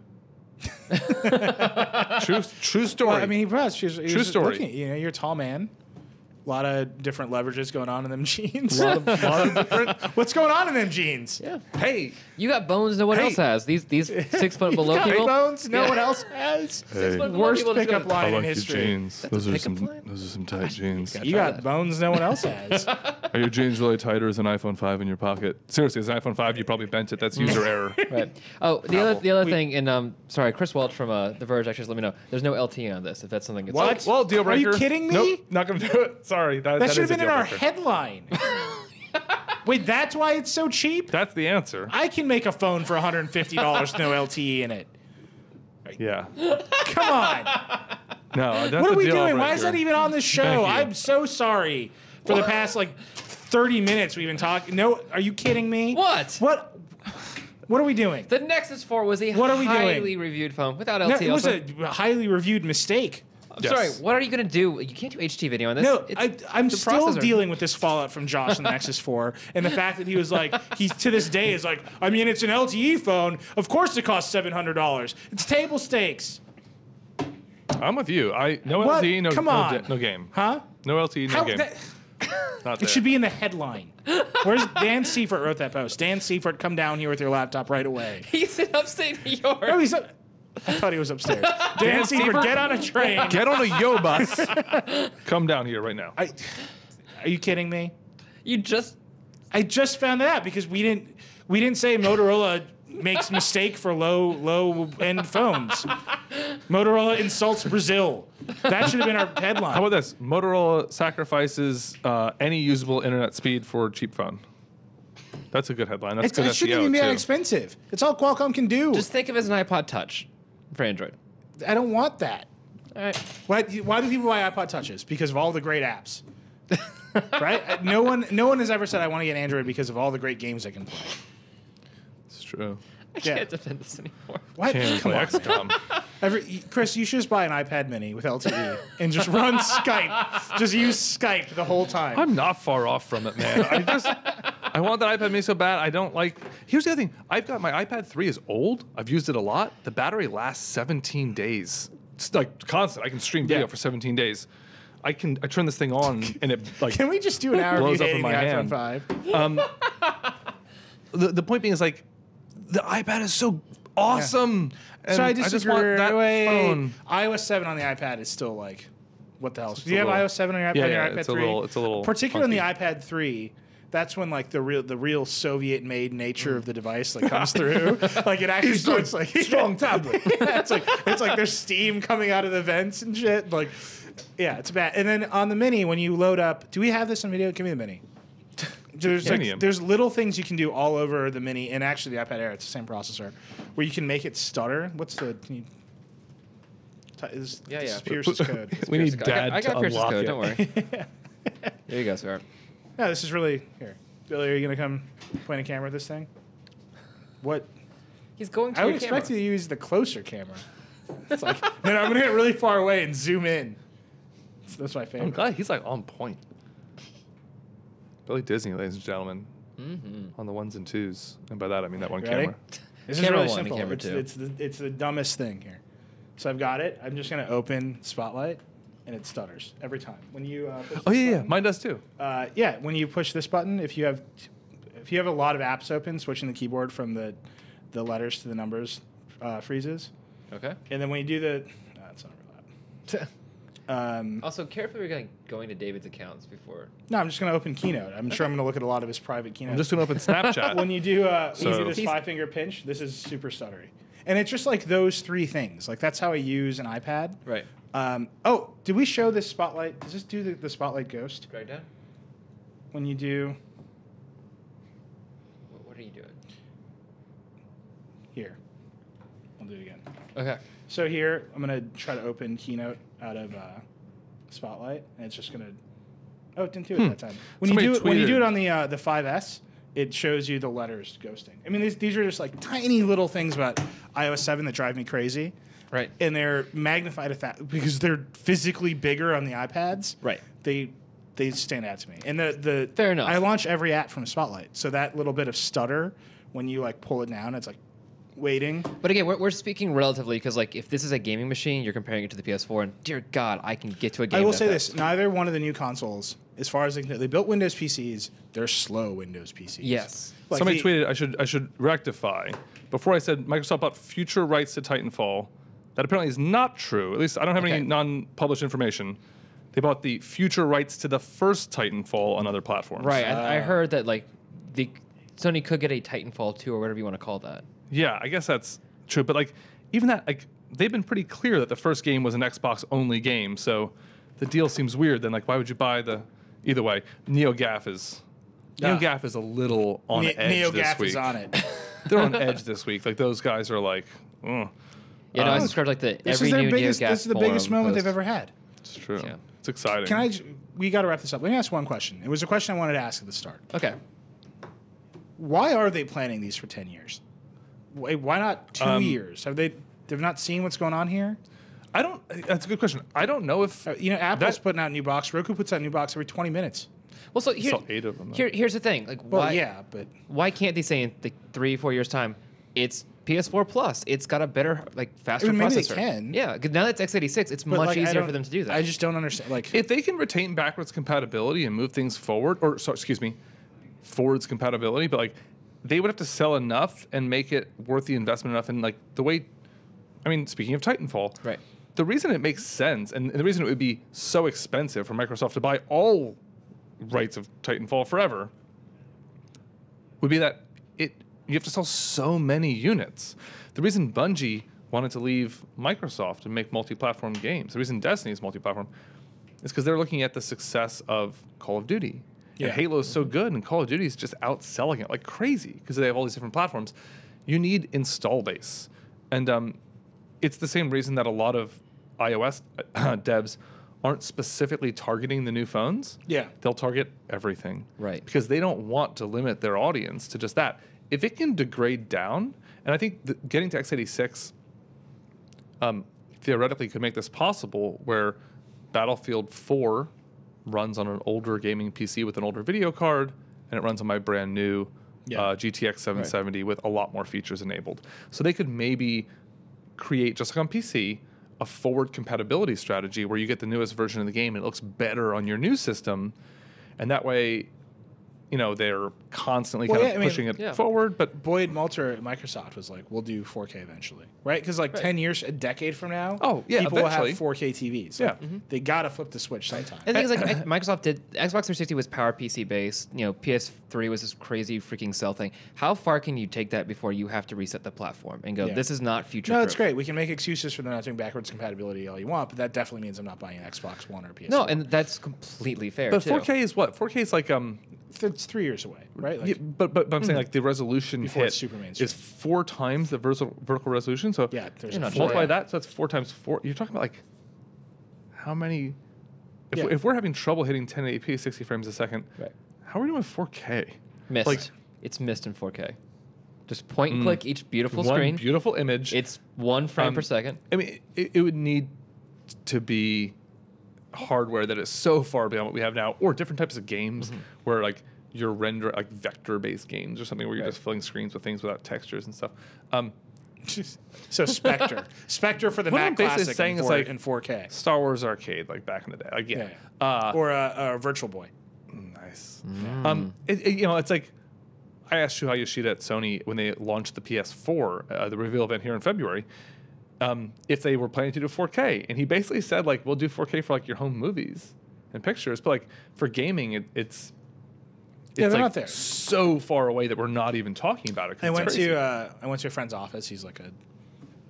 True story. Well, I mean, he was. He True was story. looking at you. You're a tall man. A lot of different leverages going on in them jeans. lot of different. What's going on in them jeans? Yeah. Hey, You got bones no one Hey. else has. These 6 foot below Got people. bones no Yeah. one else has. Hey. Worst People just pickup go, line I in like your history. jeans. Those are pickup some. line? Those are some tight jeans. Gotta You try got that. bones no one else has. Are your jeans really tight, or is an iPhone 5 in your pocket? Seriously, is an iPhone 5? You probably bent it. That's user error. Right. Oh, the other thing, and sorry, Chris Welch from The Verge actually just let me know. There's no LTE on this. If that's something. It's What? Well, deal Are you breaker. kidding me? Nope, not gonna do it. Sorry, That should is have a been in deal our breaker. headline. Wait, that's why it's so cheap? That's the answer. I can make a phone for $150 no LTE in it. Yeah. Come on. No, that's What are a we deal doing? Why breaker. is that even on this show? Thank you. I'm so sorry. For the past like 30 minutes we've been talking. No, are you kidding me? What? What are we doing? The Nexus 4 was a What are we doing? highly reviewed phone without No, LTE. it was also. a highly reviewed mistake. I'm Yes. sorry. What are you going to do? You can't do HT video on this. No, It's I'm the still processor. dealing with this fallout from Josh on the Nexus 4, and the fact that he was like, he to this day is like, I mean, it's an LTE phone. Of course, it costs $700. It's table stakes, I'm with you. No What? LTE, no, Come no, on. no game. huh? No LTE, no How? game. That, Not it there. should be in the headline. Where's Dan Seifert wrote that post? Dan Seifert, come down here with your laptop right away. He's in upstate New York. Oh, he's up. I thought he was upstairs. Dan Seifert, Seifert? get on a train. Get on a Yo bus. Come down here right now. Are you kidding me? You just. I just found that out because we didn't say Motorola makes mistake for low end phones. Motorola insults Brazil. That should have been our headline. How about this? Motorola sacrifices any usable internet speed for cheap phone. That's a good headline. That's good It shouldn't SEO even be that too. expensive. It's all Qualcomm can do. Just think of it as an iPod Touch for Android. I don't want that. All right. Why do people buy iPod Touches? Because of all the great apps. Right? No one has ever said I want to get Android because of all the great games I can play. It's true. I Yeah. can't defend this anymore. What? Can't Come play on. XCOM. Chris, you should just buy an iPad Mini with LTE and just run Skype. Just use Skype the whole time. I'm not far off from it, man. I want that iPad mini so bad. I don't like. Here's the other thing. I've got my iPad 3 is old. I've used it a lot. The battery lasts 17 days. It's like constant. I can stream video Yeah. for 17 days. I turn this thing on and it like Can we just do an hour of you blows up hating in the my iPhone hand. 5? the point being is like the iPad is so awesome. And So I just disagree. want that Wait, phone. iOS 7 on the iPad is still like, what the hell? Do you a have little- iOS 7 on your iPad? Yeah, on your yeah, iPad it's a 3? little- it's a little Particularly on funky. the iPad 3. That's when like the real Soviet-made nature of the device like comes through. Like it actually starts like strong tablet. Yeah, it's like there's steam coming out of the vents and shit. Like, yeah, it's bad. And then on the Mini, when you load up, do we have this on video? Give me the Mini. Minium. There's little things you can do all over the Mini, and actually the iPad Air, it's the same processor, where you can make it stutter. What's the? Can you, this is Pierce's code. We need Pierce's code. Dad I got to Pierce's unlock code. it. Don't worry. There you go, sir. No, this is really here. Billy, are you gonna come point a camera at this thing? What? He's going to I would your expect camera. you to use the closer camera. It's like, no, I'm gonna get really far away and zoom in. That's my I'm favorite. glad he's like on point. Billy Disney, ladies and gentlemen. on the ones and twos, and by that I mean that one Ready? camera. This is Camera really one, simple. camera two. It's the dumbest thing here. So I've got it. I'm just going to open Spotlight, and it stutters every time. When you push Oh this yeah, button, mine does too. yeah, when you push this button, if you have a lot of apps open, switching the keyboard from the letters to the numbers freezes. Okay. And then when you do the, that's not real app. Also, carefully we're going to David's accounts before. No, I'm just going to open Keynote. I'm sure I'm going to look at a lot of his private Keynote. I'm just gonna open Snapchat. when you do So- this 5-finger pinch, this is super stuttery. And it's just like those three things. Like that's how I use an iPad. Right. Oh, did we show this Spotlight? Does this do the Spotlight Ghost? Drag down. When you do What are you doing? here, I'll do it again. Okay. So here, I'm gonna try to open Keynote out of Spotlight, and it's just gonna. Oh, it didn't do it that time. When Somebody you do tweeted- it on the 5S, it shows you the letters ghosting. I mean, these are just like tiny little things about iOS 7 that drive me crazy. Right. And they're magnified because they're physically bigger on the iPads. Right. They stand out to me. And the Fair enough. I launch every app from Spotlight, so that little bit of stutter when you like pull it down, it's like waiting. But again, we're speaking relatively because like if this is a gaming machine, you're comparing it to the PS4, and dear God, I can get to a game. I will that say fast. this: neither one of the new consoles, as far as they built Windows PCs, they're slow Windows PCs. Yes. Like Somebody tweeted I should rectify. Before I said Microsoft bought future rights to Titanfall. That apparently is not true. At least I don't have any Okay. non-published information. They bought the future rights to the first Titanfall on other platforms. Right. I heard that like Sony could get a Titanfall 2 or whatever you want to call that. Yeah, I guess that's true. But like even that, like they've been pretty clear that the first game was an Xbox only game. So the deal seems weird. Then like why would you buy the? Either way, NeoGAF is a little on edge this NeoGAF week. is on it. They're on edge this week. Like those guys are like, oh. Yeah, no, I subscribed like the This every is their new biggest. NeoGAF This is the biggest forum moment post. they've ever had. It's true. Yeah. It's exciting. Can I? We got to wrap this up. Let me ask one question. It was a question I wanted to ask at the start. Okay. Why are they planning these for 10 years? Why not 2 years? They've not seen what's going on here? I don't. That's a good question. I don't know if Apple's putting out a new box. Roku puts out a new box every 20 minutes. Well, so saw 8 of them. here's the thing. Like, Well, why? yeah, but Why can't they say in 3-4 years time, it's PS4 Plus. It's got a better, like, faster maybe they processor. can. Yeah, because now that's x86. It's but, much like, I easier don't- for them to do that. I just don't understand. Like, If they can retain backwards compatibility and move things forward, or sorry, excuse me, forwards compatibility, but like they would have to sell enough and make it worth the investment enough. And like the way, I mean, speaking of Titanfall, Right. The reason it makes sense and the reason it would be so expensive for Microsoft to buy all rights of Titanfall forever would be that you have to sell so many units. The reason Bungie wanted to leave Microsoft and make multi-platform games, the reason Destiny is multi-platform, is because they're looking at the success of Call of Duty. Yeah. And Halo is so good, and Call of Duty is just outselling it like crazy because they have all these different platforms. You need install base. And it's the same reason that a lot of iOS devs aren't specifically targeting the new phones. Yeah. They'll target everything. Right. Because they don't want to limit their audience to just that. If it can degrade down, and I think getting to x86 theoretically could make this possible where Battlefield 4 runs on an older gaming PC with an older video card, and it runs on my brand new GTX 770 with a lot more features enabled. So they could maybe create, just like on PC, a forward compatibility strategy where you get the newest version of the game and it looks better on your new system, and that way, you know, they're constantly pushing it forward. But Boyd Moulter at Microsoft was like, "We'll do 4K eventually, right? Because like 10 years, a decade from now, people will have eventually. 4K TVs. Like, they gotta flip the switch sometime." And the thing is, like, Microsoft did Xbox 360 was power PC based. You know, PS3 was this crazy freaking cell thing. How far can you take that before you have to reset the platform and go, "This is not future"? No, it's great. We can make excuses for them not doing backwards compatibility all you want, but that definitely means I'm not buying an Xbox One or a PS4. No, and that's completely fair. but too. 4K is what? 4K is like it's 3 years away, right? Like, yeah, but I'm saying like the resolution Before hit it's super mainstream. is 4 times the vertical resolution. So yeah, there's You're a not four- multiply that, so that's 4 times 4. You're talking about like how many? If we're having trouble hitting 1080p 60 frames a second, Right. how are we doing with 4K? Missed. Like It's missed in 4K. Just point and click each beautiful one screen. beautiful image. It's 1 frame per second. I mean, it would need to be hardware that is so far beyond what we have now, or different types of games where like you're rendering like vector-based games or something where you're just filling screens with things without textures and stuff. So Spectre for the What Mac I'm basically Classic saying in, is like in 4K. Star Wars Arcade, like back in the day. Like, yeah. Or a Virtual Boy. Nice. It's like I asked Shuhei Yoshida at Sony when they launched the PS4, the reveal event here in February, if they were planning to do 4K, and he basically said like, we'll do 4K for like your home movies and pictures, but like for gaming, it's they're like not there. so far away that we're not even talking about it. I went to a friend's office. He's like a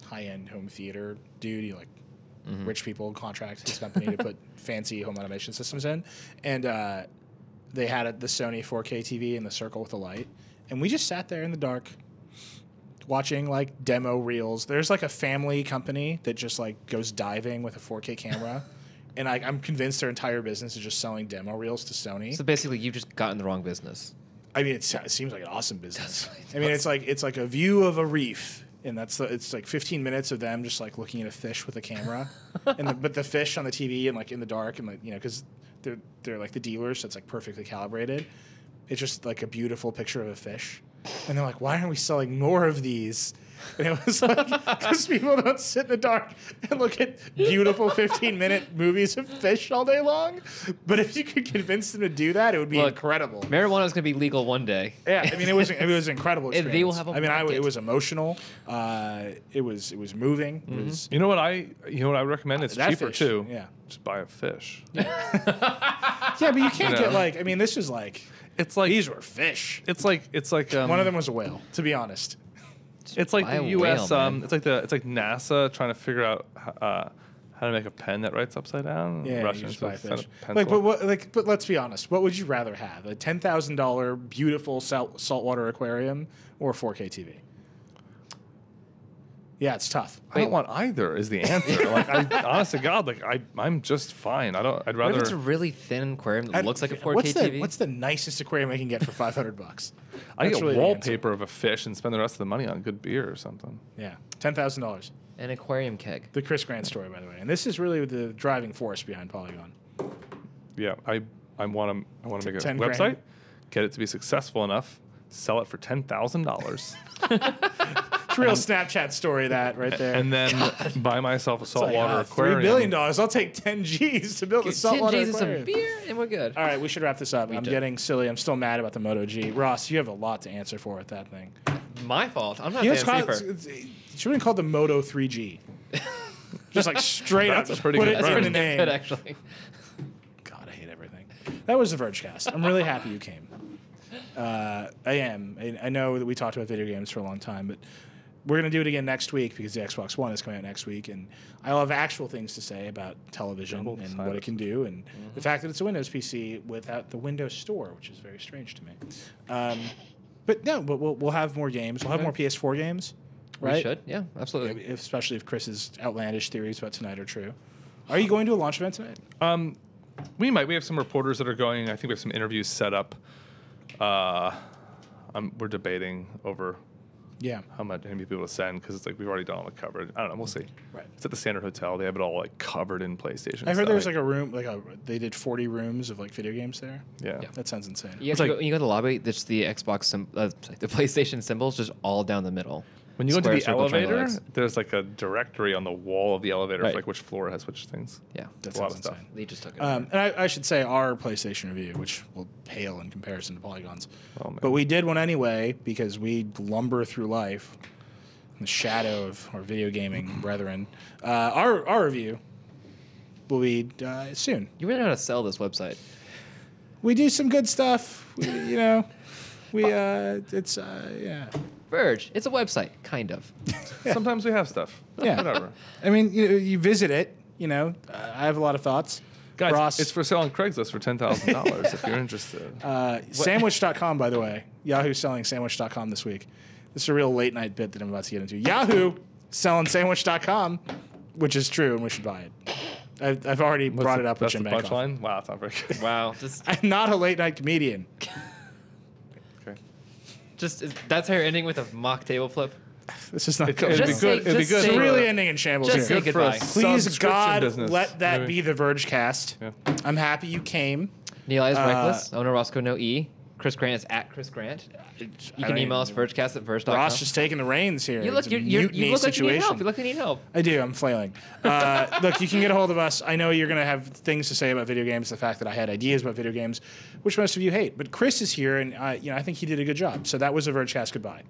high-end home theater dude. He like rich people contract his company to put fancy home automation systems in, and they had the Sony 4K TV in the circle with the light, and we just sat there in the dark watching like demo reels. There's like a family company that just like goes diving with a 4K camera. And I'm convinced their entire business is just selling demo reels to Sony. So basically, you just got in the wrong business. I mean, it seems like an awesome business. I mean, it's like a view of a reef, and it's like 15 minutes of them just like looking at a fish with a camera, but the fish on the TV and like in the dark and like because they're like the dealers, so it's like perfectly calibrated. It's just like a beautiful picture of a fish, and they're like, why aren't we selling more of these? And it was like, because people don't sit in the dark and look at beautiful 15-minute movies of fish all day long. But if you could convince them to do that, it would be incredible. Marijuana is going to be legal one day. Yeah, I mean, it was an incredible experience. They will have a market. It was emotional. It was moving. It was, you know what I recommend? It's cheaper fish, too. Yeah, just buy a fish. Yeah, but you can't get like. I mean, this was like. It's like these were fish. It's like one of them was a whale. To be honest. It's like the U.S. It's like NASA trying to figure out how to make a pen that writes upside down. Yeah, Russians you just buy fish. Like, but let's be honest. What would you rather have? A $10,000 beautiful saltwater aquarium or a 4K TV? Yeah, it's tough. I don't want either. Is the answer? Like, honest to God, like I'm just fine. I'd rather. What if it's a really thin aquarium that looks like a 4K TV? What's the nicest aquarium I can get for $500? I get really wallpaper of a fish and spend the rest of the money on good beer or something. Yeah, $10,000. An aquarium keg. The Chris Grant story, by the way, and this is really the driving force behind Polygon. Yeah, I want to make a website, grand. get it to be successful enough, sell it for $10,000. Real Snapchat story that right there. And then buy myself a saltwater aquarium. $3 billion. I'll take 10 G's to build a saltwater 10 G's aquarium. and some beer, and we're good. All right, we should wrap this up. I'm getting silly. I'm still mad about the Moto G. Ross, you have a lot to answer for with that thing. My fault. I'm not You Dan know, Safer. it should have been called the Moto 3G. Just like straight up. That's a pretty put good it burn. in the name. Good, actually. God, I hate everything. That was the Vergecast. I'm really happy you came. I am. I know that we talked about video games for a long time, but we're going to do it again next week because the Xbox One is coming out next week, and I'll have actual things to say about television and what it can do, and the fact that it's a Windows PC without the Windows Store, which is very strange to me. But we'll have more games. We'll have more PS4 games, right? We should. Yeah, absolutely. Especially if Chris's outlandish theories about tonight are true. Are you going to a launch event tonight? We might. We have some reporters that are going. I think we have some interviews set up. We're debating over how many people to send because it's like we've already done all the coverage. I don't know. We'll see. Right. It's at the Standard Hotel. They have it all like covered in PlayStation. I heard there's like a room, they did 40 rooms of like video games there. Yeah. That sounds insane. You go to the lobby. There's the Xbox, the PlayStation symbols just all down the middle. When you go into the Square, circle, elevator, triangle, there's like a directory on the wall of the elevator Right. for like which floor has which things. Yeah, That a lot sounds of stuff. insane. they just took it. And I should say our PlayStation review, which will pale in comparison to Polygon's. Oh, man. But we did one anyway because we lumber through life in the shadow of our video gaming brethren. Our review will be soon. You really know how to sell this website. We do some good stuff. Yeah. Verge. It's a website, kind of. Sometimes we have stuff. Yeah. Whatever. I mean, you visit it. I have a lot of thoughts. Guys, Ross, it's for sale on Craigslist for $10,000 if you're interested. Sandwich.com, by the way. Yahoo's selling Sandwich.com this week. This is a real late night bit that I'm about to get into. Yahoo selling Sandwich.com, which is true, and we should buy it. I've already brought it up with That's Jim the Bankoff. punchline? Wow, that's not very good. Wow. I'm not a late night comedian. Okay. That's how you're ending with a mock table flip. This is not It'd good. be Just good. say- It'd be just good. say- It's for really a- ending in shambles Just here. say good for a goodbye. Please, subscription God, business. let that Maybe. be the Vergecast. Yeah. I'm happy you came. Nilay's reckless. Owner Roscoe, no E. Chris Grant is at Chris Grant. You I can mean, email us vergecast@verge.com. Ross just taking the reins here. You look, It's a you mutiny look like you need situation. help. You look like you need help. I do. I'm flailing. Look, you can get a hold of us. I know you're going to have things to say about video games. The fact that I had ideas about video games, which most of you hate. But Chris is here, and I think he did a good job. So that was a Vergecast. Goodbye.